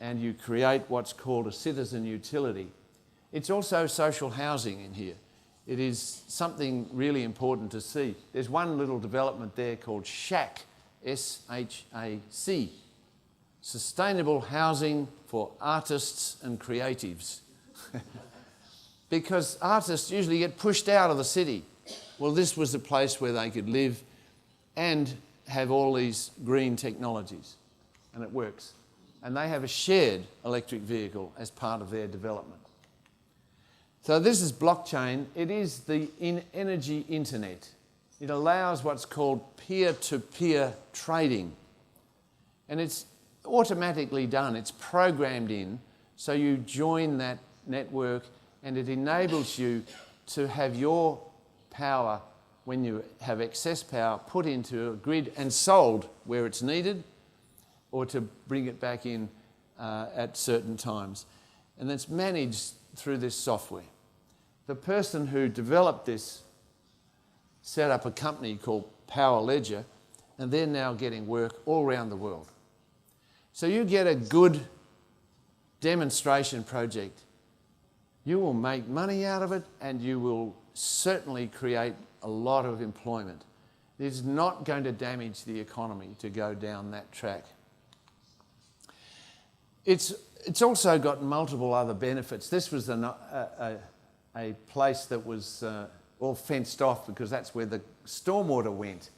And you create what's called a citizen utility. It's also social housing in here. It is something really important to see. There's one little development there called SHAC, S-H-A-C, Sustainable Housing for Artists and Creatives. Because artists usually get pushed out of the city. Well, this was a place where they could live and have all these green technologies, and it works. And they have a shared electric vehicle as part of their development. So this is blockchain. It is the energy internet. It allows what's called peer-to-peer trading. And it's automatically done. It's programmed in, so you join that network and it enables you to have your power, when you have excess power, put into a grid and sold where it's needed, or to bring it back in at certain times. And that's managed through this software. The person who developed this set up a company called Power Ledger, and they're now getting work all around the world. So you get a good demonstration project, you will make money out of it, and you will certainly create a lot of employment. It's not going to damage the economy to go down that track. It's also got multiple other benefits. This was a place that was all fenced off because that's where the stormwater went.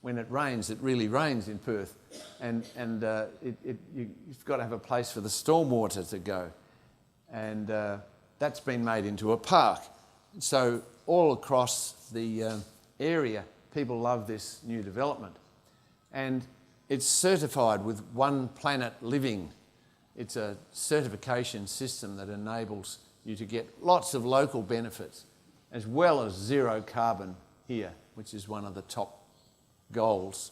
When it rains, it really rains in Perth. And you've got to have a place for the stormwater to go. And that's been made into a park. So all across the area, people love this new development. And it's certified with One Planet Living. It's a certification system that enables you to get lots of local benefits, as well as zero carbon here, which is one of the top goals.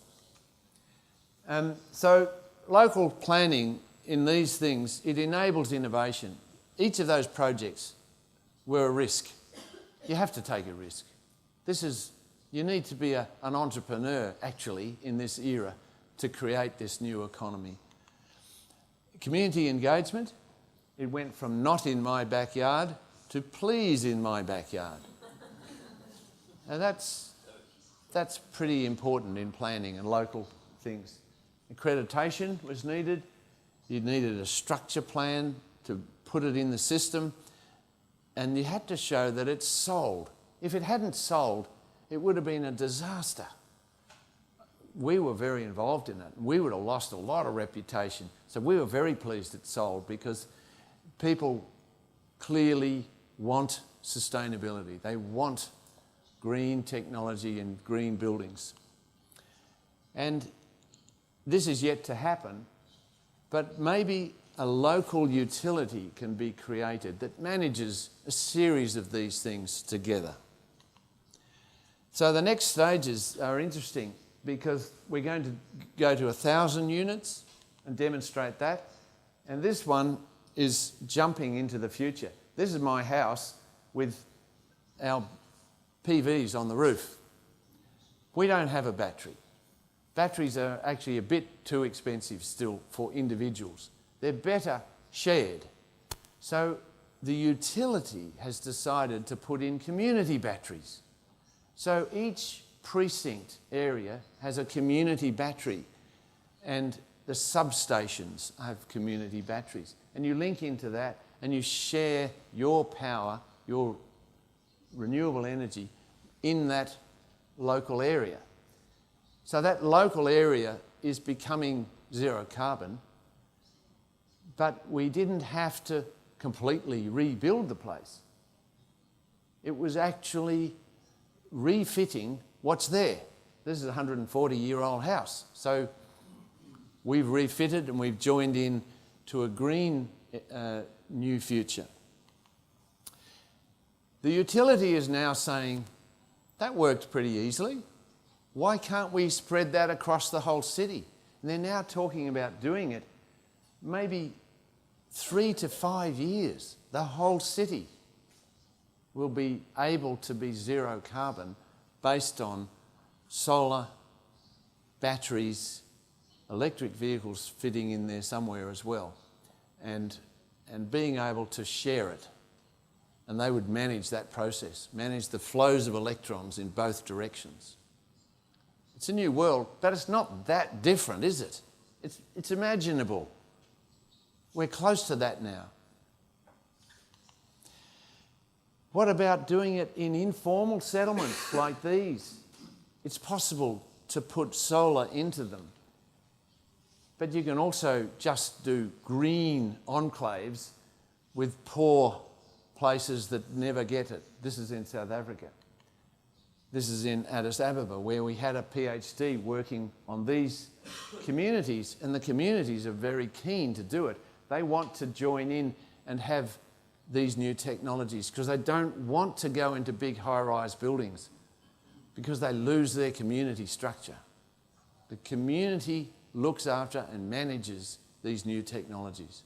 So local planning in these things, it enables innovation. Each of those projects were a risk. You have to take a risk. You need to be an entrepreneur, actually, in this era to create this new economy. Community engagement, it went from not in my backyard to please in my backyard. Now that's pretty important in planning and local things. Accreditation was needed. You needed a structure plan to put it in the system, and you had to show that it's sold. If it hadn't sold, it would have been a disaster. We were very involved in it. We would have lost a lot of reputation. So we were very pleased it sold because people clearly want sustainability. They want green technology and green buildings. And this is yet to happen, but maybe a local utility can be created that manages a series of these things together. So the next stages are interesting because we're going to go to 1,000 units and demonstrate that. And this one is jumping into the future. This is my house with our PVs on the roof. We don't have a battery. Batteries are actually a bit too expensive still for individuals. They're better shared. So the utility has decided to put in community batteries. So each precinct area has a community battery, and the substations have community batteries. And you link into that and you share your power, your renewable energy in that local area. So that local area is becoming zero carbon, but we didn't have to completely rebuild the place. It was actually refitting what's there. This is a 140-year-old house. So we've refitted and we've joined in to a green new future. The utility is now saying, that worked pretty easily. Why can't we spread that across the whole city? And they're now talking about doing it maybe 3 to 5 years. The whole city will be able to be zero carbon based on solar, batteries, electric vehicles fitting in there somewhere as well, and being able to share it. And they would manage that process, manage the flows of electrons in both directions. It's a new world, but it's not that different, is it? It's imaginable. We're close to that now. What about doing it in informal settlements like these? It's possible to put solar into them. But you can also just do green enclaves with poor places that never get it. This is in South Africa. This is in Addis Ababa, where we had a PhD working on these communities, and the communities are very keen to do it. They want to join in and have these new technologies because they don't want to go into big high-rise buildings because they lose their community structure. The community looks after and manages these new technologies.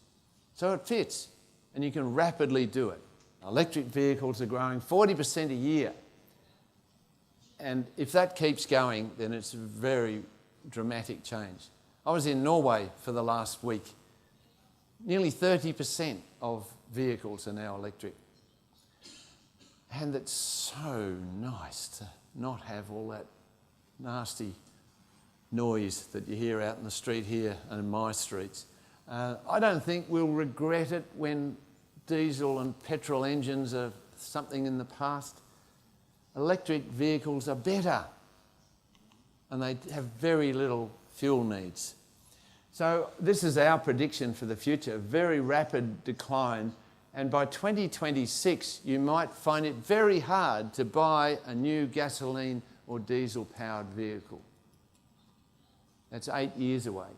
So it fits, and you can rapidly do it. Electric vehicles are growing 40% a year. And if that keeps going, then it's a very dramatic change. I was in Norway for the last week. Nearly 30% of vehicles are now electric. And it's so nice to not have all that nasty noise that you hear out in the street here and in my streets. I don't think we'll regret it when diesel and petrol engines are something in the past. Electric vehicles are better and they have very little fuel needs. So this is our prediction for the future, very rapid decline, and by 2026 you might find it very hard to buy a new gasoline or diesel powered vehicle. That's 8 years away.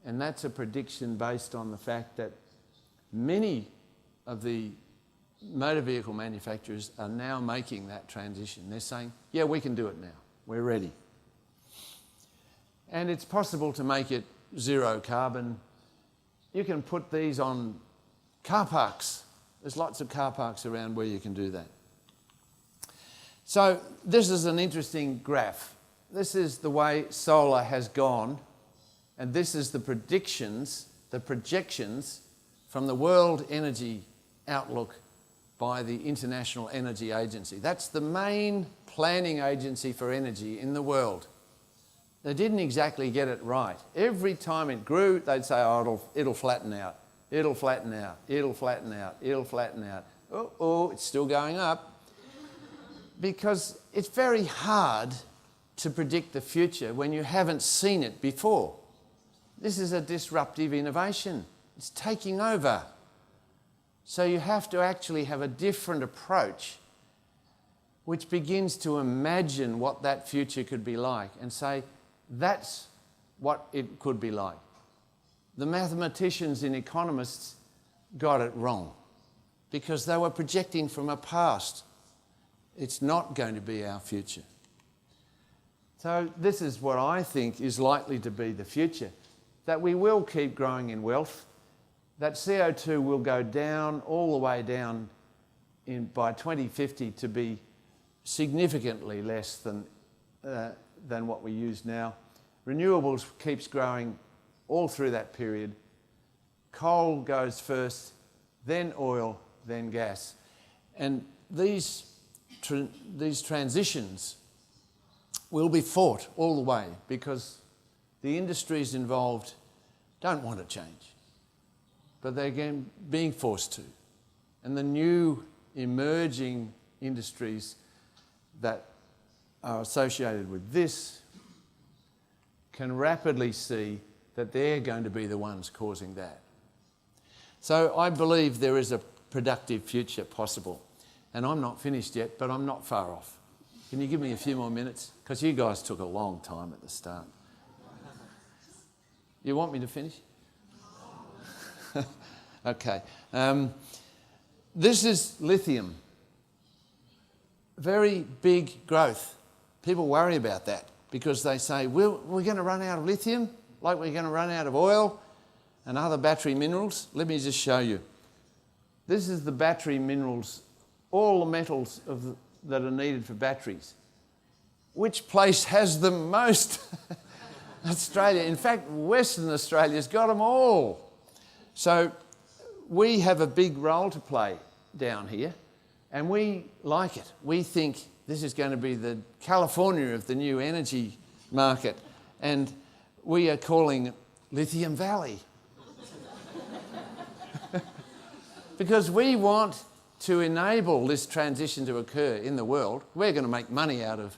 And that's a prediction based on the fact that many of the motor vehicle manufacturers are now making that transition. They're saying, yeah, we can do it now. We're ready. And it's possible to make it zero carbon. You can put these on car parks. There's lots of car parks around where you can do that. So this is an interesting graph. This is the way solar has gone, and this is the predictions, the projections from the World Energy Outlook by the International Energy Agency. That's the main planning agency for energy in the world. They didn't exactly get it right. Every time it grew, they'd say, oh, it'll flatten out, it'll flatten out, it'll flatten out, it'll flatten out. Oh, it's still going up. Because it's very hard to predict the future when you haven't seen it before. This is a disruptive innovation. It's taking over. So you have to actually have a different approach which begins to imagine what that future could be like and say, that's what it could be like. The mathematicians and economists got it wrong because they were projecting from a past. It's not going to be our future. So this is what I think is likely to be the future, that we will keep growing in wealth, that CO2 will go down, all the way down by 2050 to be significantly less than what we use now. Renewables keeps growing all through that period. Coal goes first, then oil, then gas. And these transitions will be fought all the way because the industries involved don't want to change, but they're being forced to. And the new emerging industries that are associated with this can rapidly see that they're going to be the ones causing that. So I believe there is a productive future possible. And I'm not finished yet, but I'm not far off. Can you give me a few more minutes? Because you guys took a long time at the start. You want me to finish? Okay. This is lithium. Very big growth. People worry about that because they say, we're going to run out of lithium like we're going to run out of oil and other battery minerals. Let me just show you. This is the battery minerals, all the metals that are needed for batteries. Which place has them most? Australia. In fact, Western Australia's got them all. So we have a big role to play down here, and we like it. We think this is going to be the California of the new energy market, and we are calling it Lithium Valley. Because we want to enable this transition to occur in the world. We're going to make money out of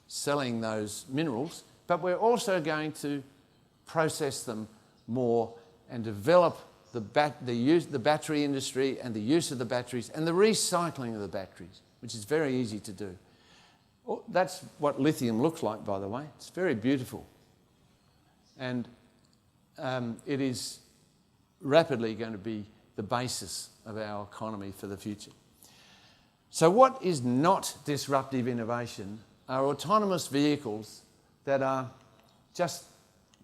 selling those minerals, but we're also going to process them more and develop the battery industry and the use of the batteries and the recycling of the batteries, which is very easy to do. That's what lithium looks like, by the way. It's very beautiful. And it is rapidly going to be the basis of our economy for the future. So what is not disruptive innovation are autonomous vehicles that are just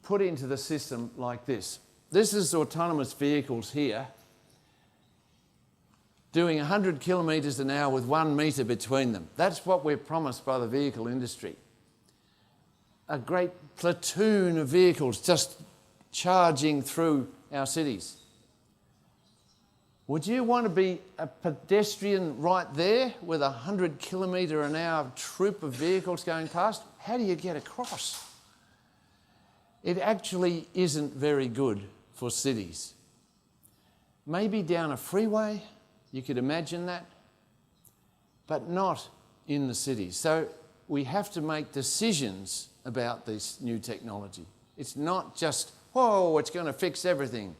put into the system like this. This is autonomous vehicles here doing 100 kilometres an hour with 1 metre between them. That's what we're promised by the vehicle industry. A great platoon of vehicles just charging through our cities. Would you want to be a pedestrian right there with a 100 kilometre an hour troop of vehicles going past? How do you get across? It actually isn't very good for cities. Maybe down a freeway, you could imagine that, but not in the cities. So we have to make decisions about this new technology. It's not just, whoa, it's going to fix everything.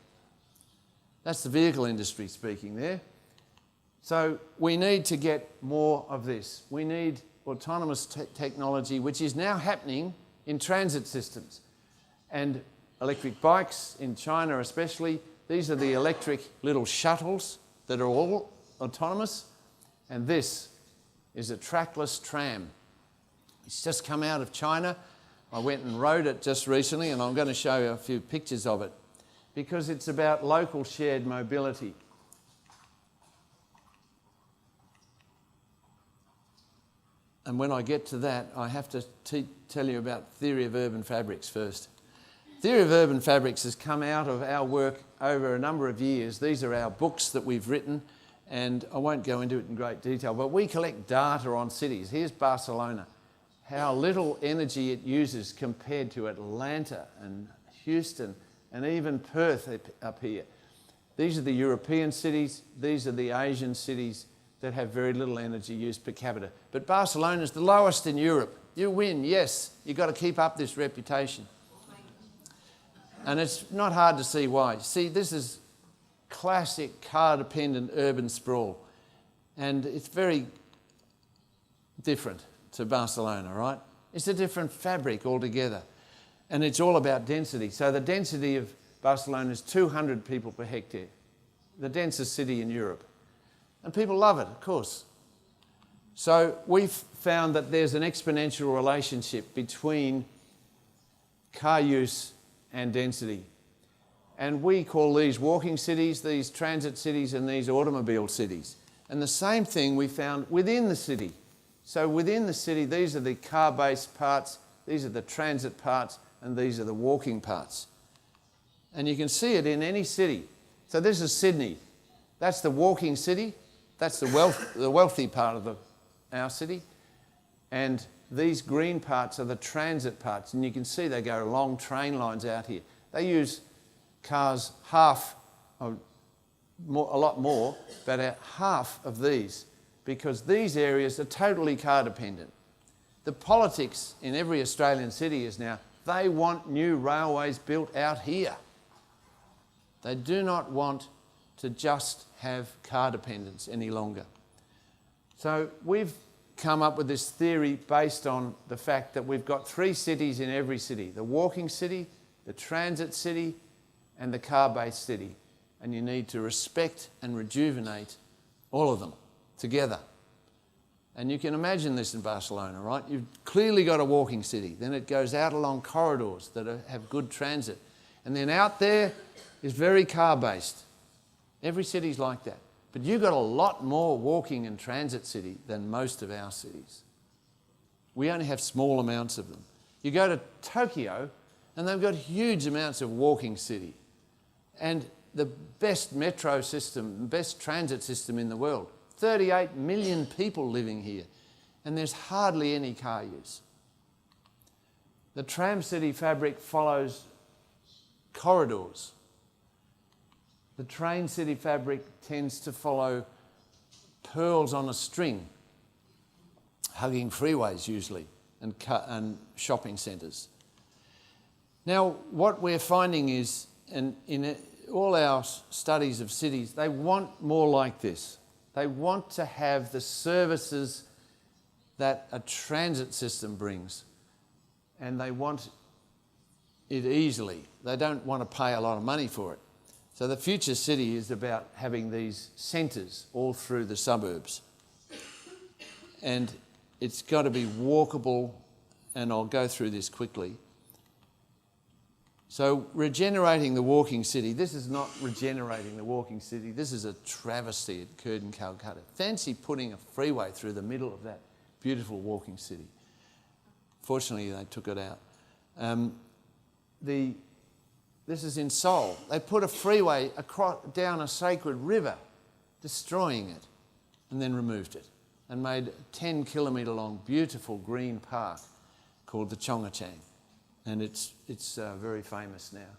That's the vehicle industry speaking there. So we need to get more of this. We need autonomous technology, which is now happening in transit systems. And electric bikes in China especially, these are the electric little shuttles that are all autonomous. And this is a trackless tram. It's just come out of China. I went and rode it just recently, and I'm going to show you a few pictures of it, because it's about local shared mobility. And when I get to that, I have to tell you about theory of urban fabrics first. Theory of urban fabrics has come out of our work over a number of years. These are our books that we've written, and I won't go into it in great detail, but we collect data on cities. Here's Barcelona, how little energy it uses compared to Atlanta and Houston and even Perth up here. These are the European cities, these are the Asian cities that have very little energy use per capita. But Barcelona is the lowest in Europe. You win, yes, you've got to keep up this reputation. And it's not hard to see why. See, this is classic car-dependent urban sprawl, and it's very different to Barcelona, right? It's a different fabric altogether. And it's all about density. So the density of Barcelona is 200 people per hectare, the densest city in Europe. And people love it, of course. So we've found that there's an exponential relationship between car use and density. And we call these walking cities, these transit cities, and these automobile cities. And the same thing we found within the city. So within the city, these are the car-based parts, these are the transit parts, and these are the walking parts. And you can see it in any city. So this is Sydney. That's the walking city. That's the wealthy part of our city. And these green parts are the transit parts. And you can see they go along train lines out here. They use cars a lot more, but at half of these, because these areas are totally car dependent. The politics in every Australian city is now, they want new railways built out here. They do not want to just have car dependence any longer. So we've come up with this theory based on the fact that we've got 3 cities in every city: the walking city, the transit city, and the car-based city. and you need to respect and rejuvenate all of them together. And you can imagine this in Barcelona, right? You've clearly got a walking city. Then it goes out along corridors that have good transit. And then out there is very car-based. Every city's like that. But you've got a lot more walking and transit city than most of our cities. We only have small amounts of them. You go to Tokyo, and they've got huge amounts of walking city. And the best metro system, best transit system in the world. 38 million people living here, and there's hardly any car use. The tram city fabric follows corridors. The train city fabric tends to follow pearls on a string, hugging freeways usually, and shopping centres. Now, what we're finding is, and in all our studies of cities, they want more like this. They want to have the services that a transit system brings, and they want it easily. They don't want to pay a lot of money for it. So the future city is about having these centres all through the suburbs. And it's got to be walkable, and I'll go through this quickly. So regenerating the walking city, this is not regenerating the walking city, this is a travesty at Curtin, Calcutta. Fancy putting a freeway through the middle of that beautiful walking city. Fortunately, they took it out. This is in Seoul. They put a freeway down a sacred river, destroying it, and then removed it, and made a 10-kilometre long beautiful green park called the Chongachang. And it's very famous now.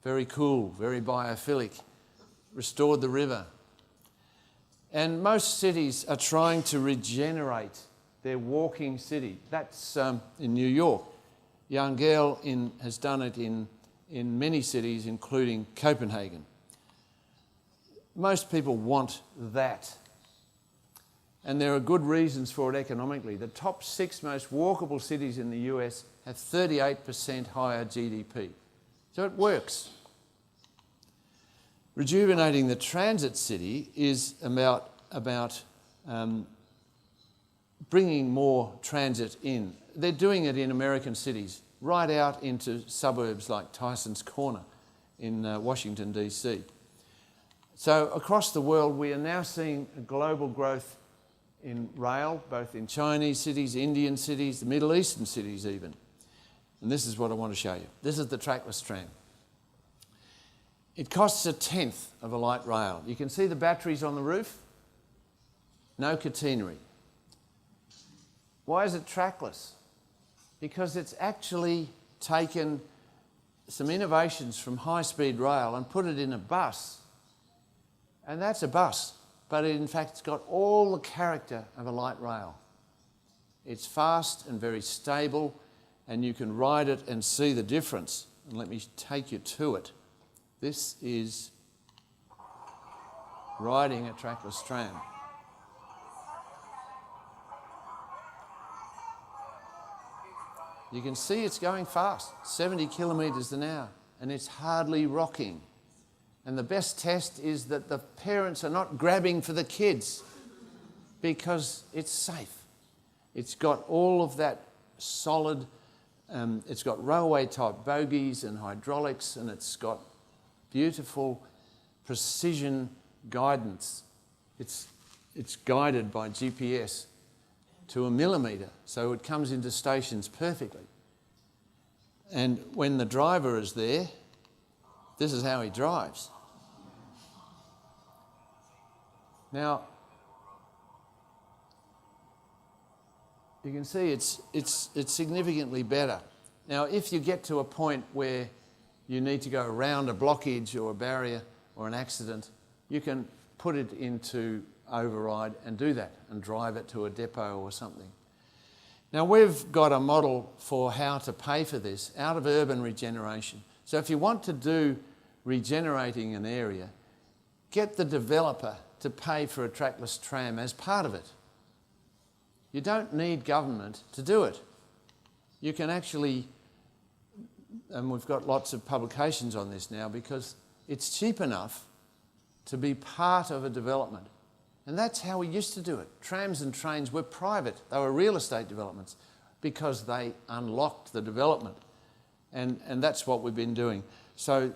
Very cool, very biophilic. Restored the river. And most cities are trying to regenerate their walking city. That's in New York. Jan Gehl has done it in many cities, including Copenhagen. Most people want that. And there are good reasons for it economically. The top 6 most walkable cities in the US have 38% higher GDP. So it works. Rejuvenating the transit city is about bringing more transit in. They're doing it in American cities, right out into suburbs like Tyson's Corner in Washington, DC. So across the world, we are now seeing a global growth in rail, both in Chinese cities, Indian cities, the Middle Eastern cities even. And this is what I want to show you. This is the trackless tram. It costs 1/10 of a light rail. You can see the batteries on the roof. No catenary. Why is it trackless? Because it's actually taken some innovations from high-speed rail and put it in a bus. And that's a bus, but in fact it's got all the character of a light rail. It's fast and very stable, and you can ride it and see the difference. And let me take you to it. This is riding a trackless tram. You can see it's going fast, 70 kilometres an hour, and it's hardly rocking. And the best test is that the parents are not grabbing for the kids because it's safe. It's got all of that solid, it's got railway type bogies and hydraulics, and it's got beautiful precision guidance. It's guided by GPS to a millimetre, so it comes into stations perfectly. And when the driver is there, this is how he drives. Now, you can see it's significantly better. Now, if you get to a point where you need to go around a blockage or a barrier or an accident, you can put it into override and do that and drive it to a depot or something. Now, we've got a model for how to pay for this out of urban regeneration. So if you want to do regenerating an area, get the developer to pay for a trackless tram as part of it. You don't need government to do it. You can actually, and we've got lots of publications on this now because it's cheap enough to be part of a development. And that's how we used to do it. Trams and trains were private. They were real estate developments because they unlocked the development. And that's what we've been doing. So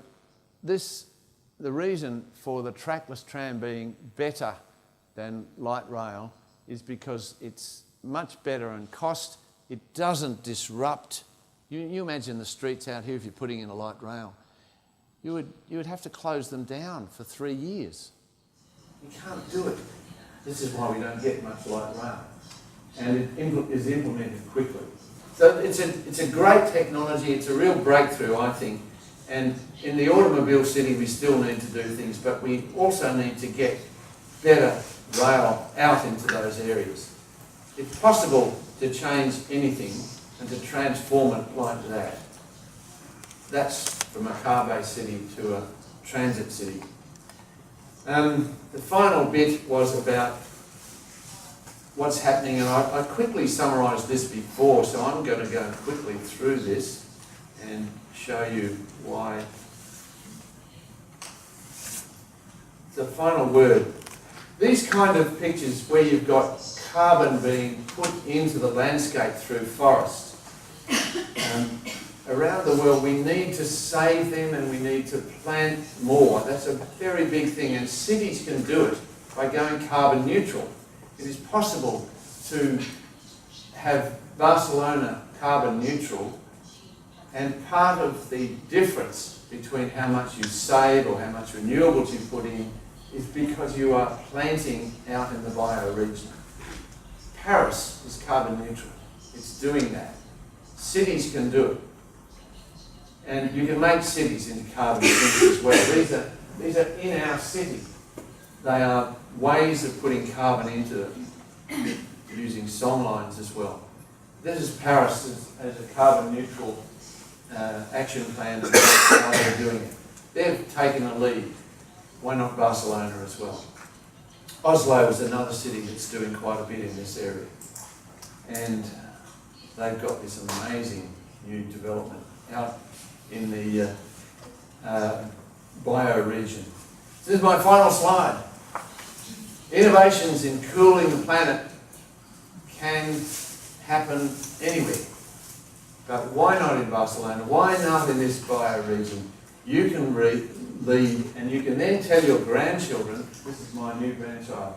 the reason for the trackless tram being better than light rail is because it's much better in cost. It doesn't disrupt. You imagine the streets out here if you're putting in a light rail. You would have to close them down for 3 years. You can't do it. This is why we don't get much light rail. And it is implemented quickly. So it's a great technology. It's a real breakthrough, I think. And in the automobile city, we still need to do things, but we also need to get better rail out into those areas. It's possible to change anything and to transform it like that. That's from a car-based city to a transit city. The final bit was about what's happening, and I quickly summarised this before, so I'm going to go quickly through this and show you why. The final word. These kind of pictures where you've got carbon being put into the landscape through forests. Around the world we need to save them and we need to plant more. That's a very big thing, and cities can do it by going carbon neutral. It is possible to have Barcelona carbon neutral, and part of the difference between how much you save or how much renewables you put in is because you are planting out in the bioregion. Paris is carbon neutral. It's doing that. Cities can do it. And you can make cities into carbon neutral as well. These are in our city. They are ways of putting carbon into them, using song lines as well. This is Paris as a carbon neutral action plan, and how they're doing it. They've taken a lead. Why not Barcelona as well? Oslo is another city that's doing quite a bit in this area. And they've got this amazing new development out in the bioregion. This is my final slide. Innovations in cooling the planet can happen anywhere. But why not in Barcelona? Why not in this bioregion? You can lead, and you can then tell your grandchildren, this is my new grandchild.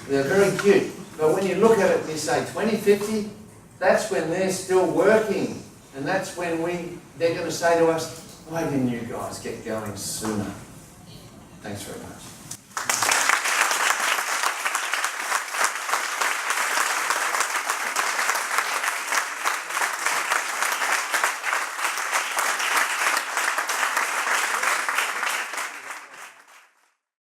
They're very cute. But when you look at it and you say 2050, that's when they're still working. And that's when they're going to say to us, why didn't you guys get going sooner? Thanks very much.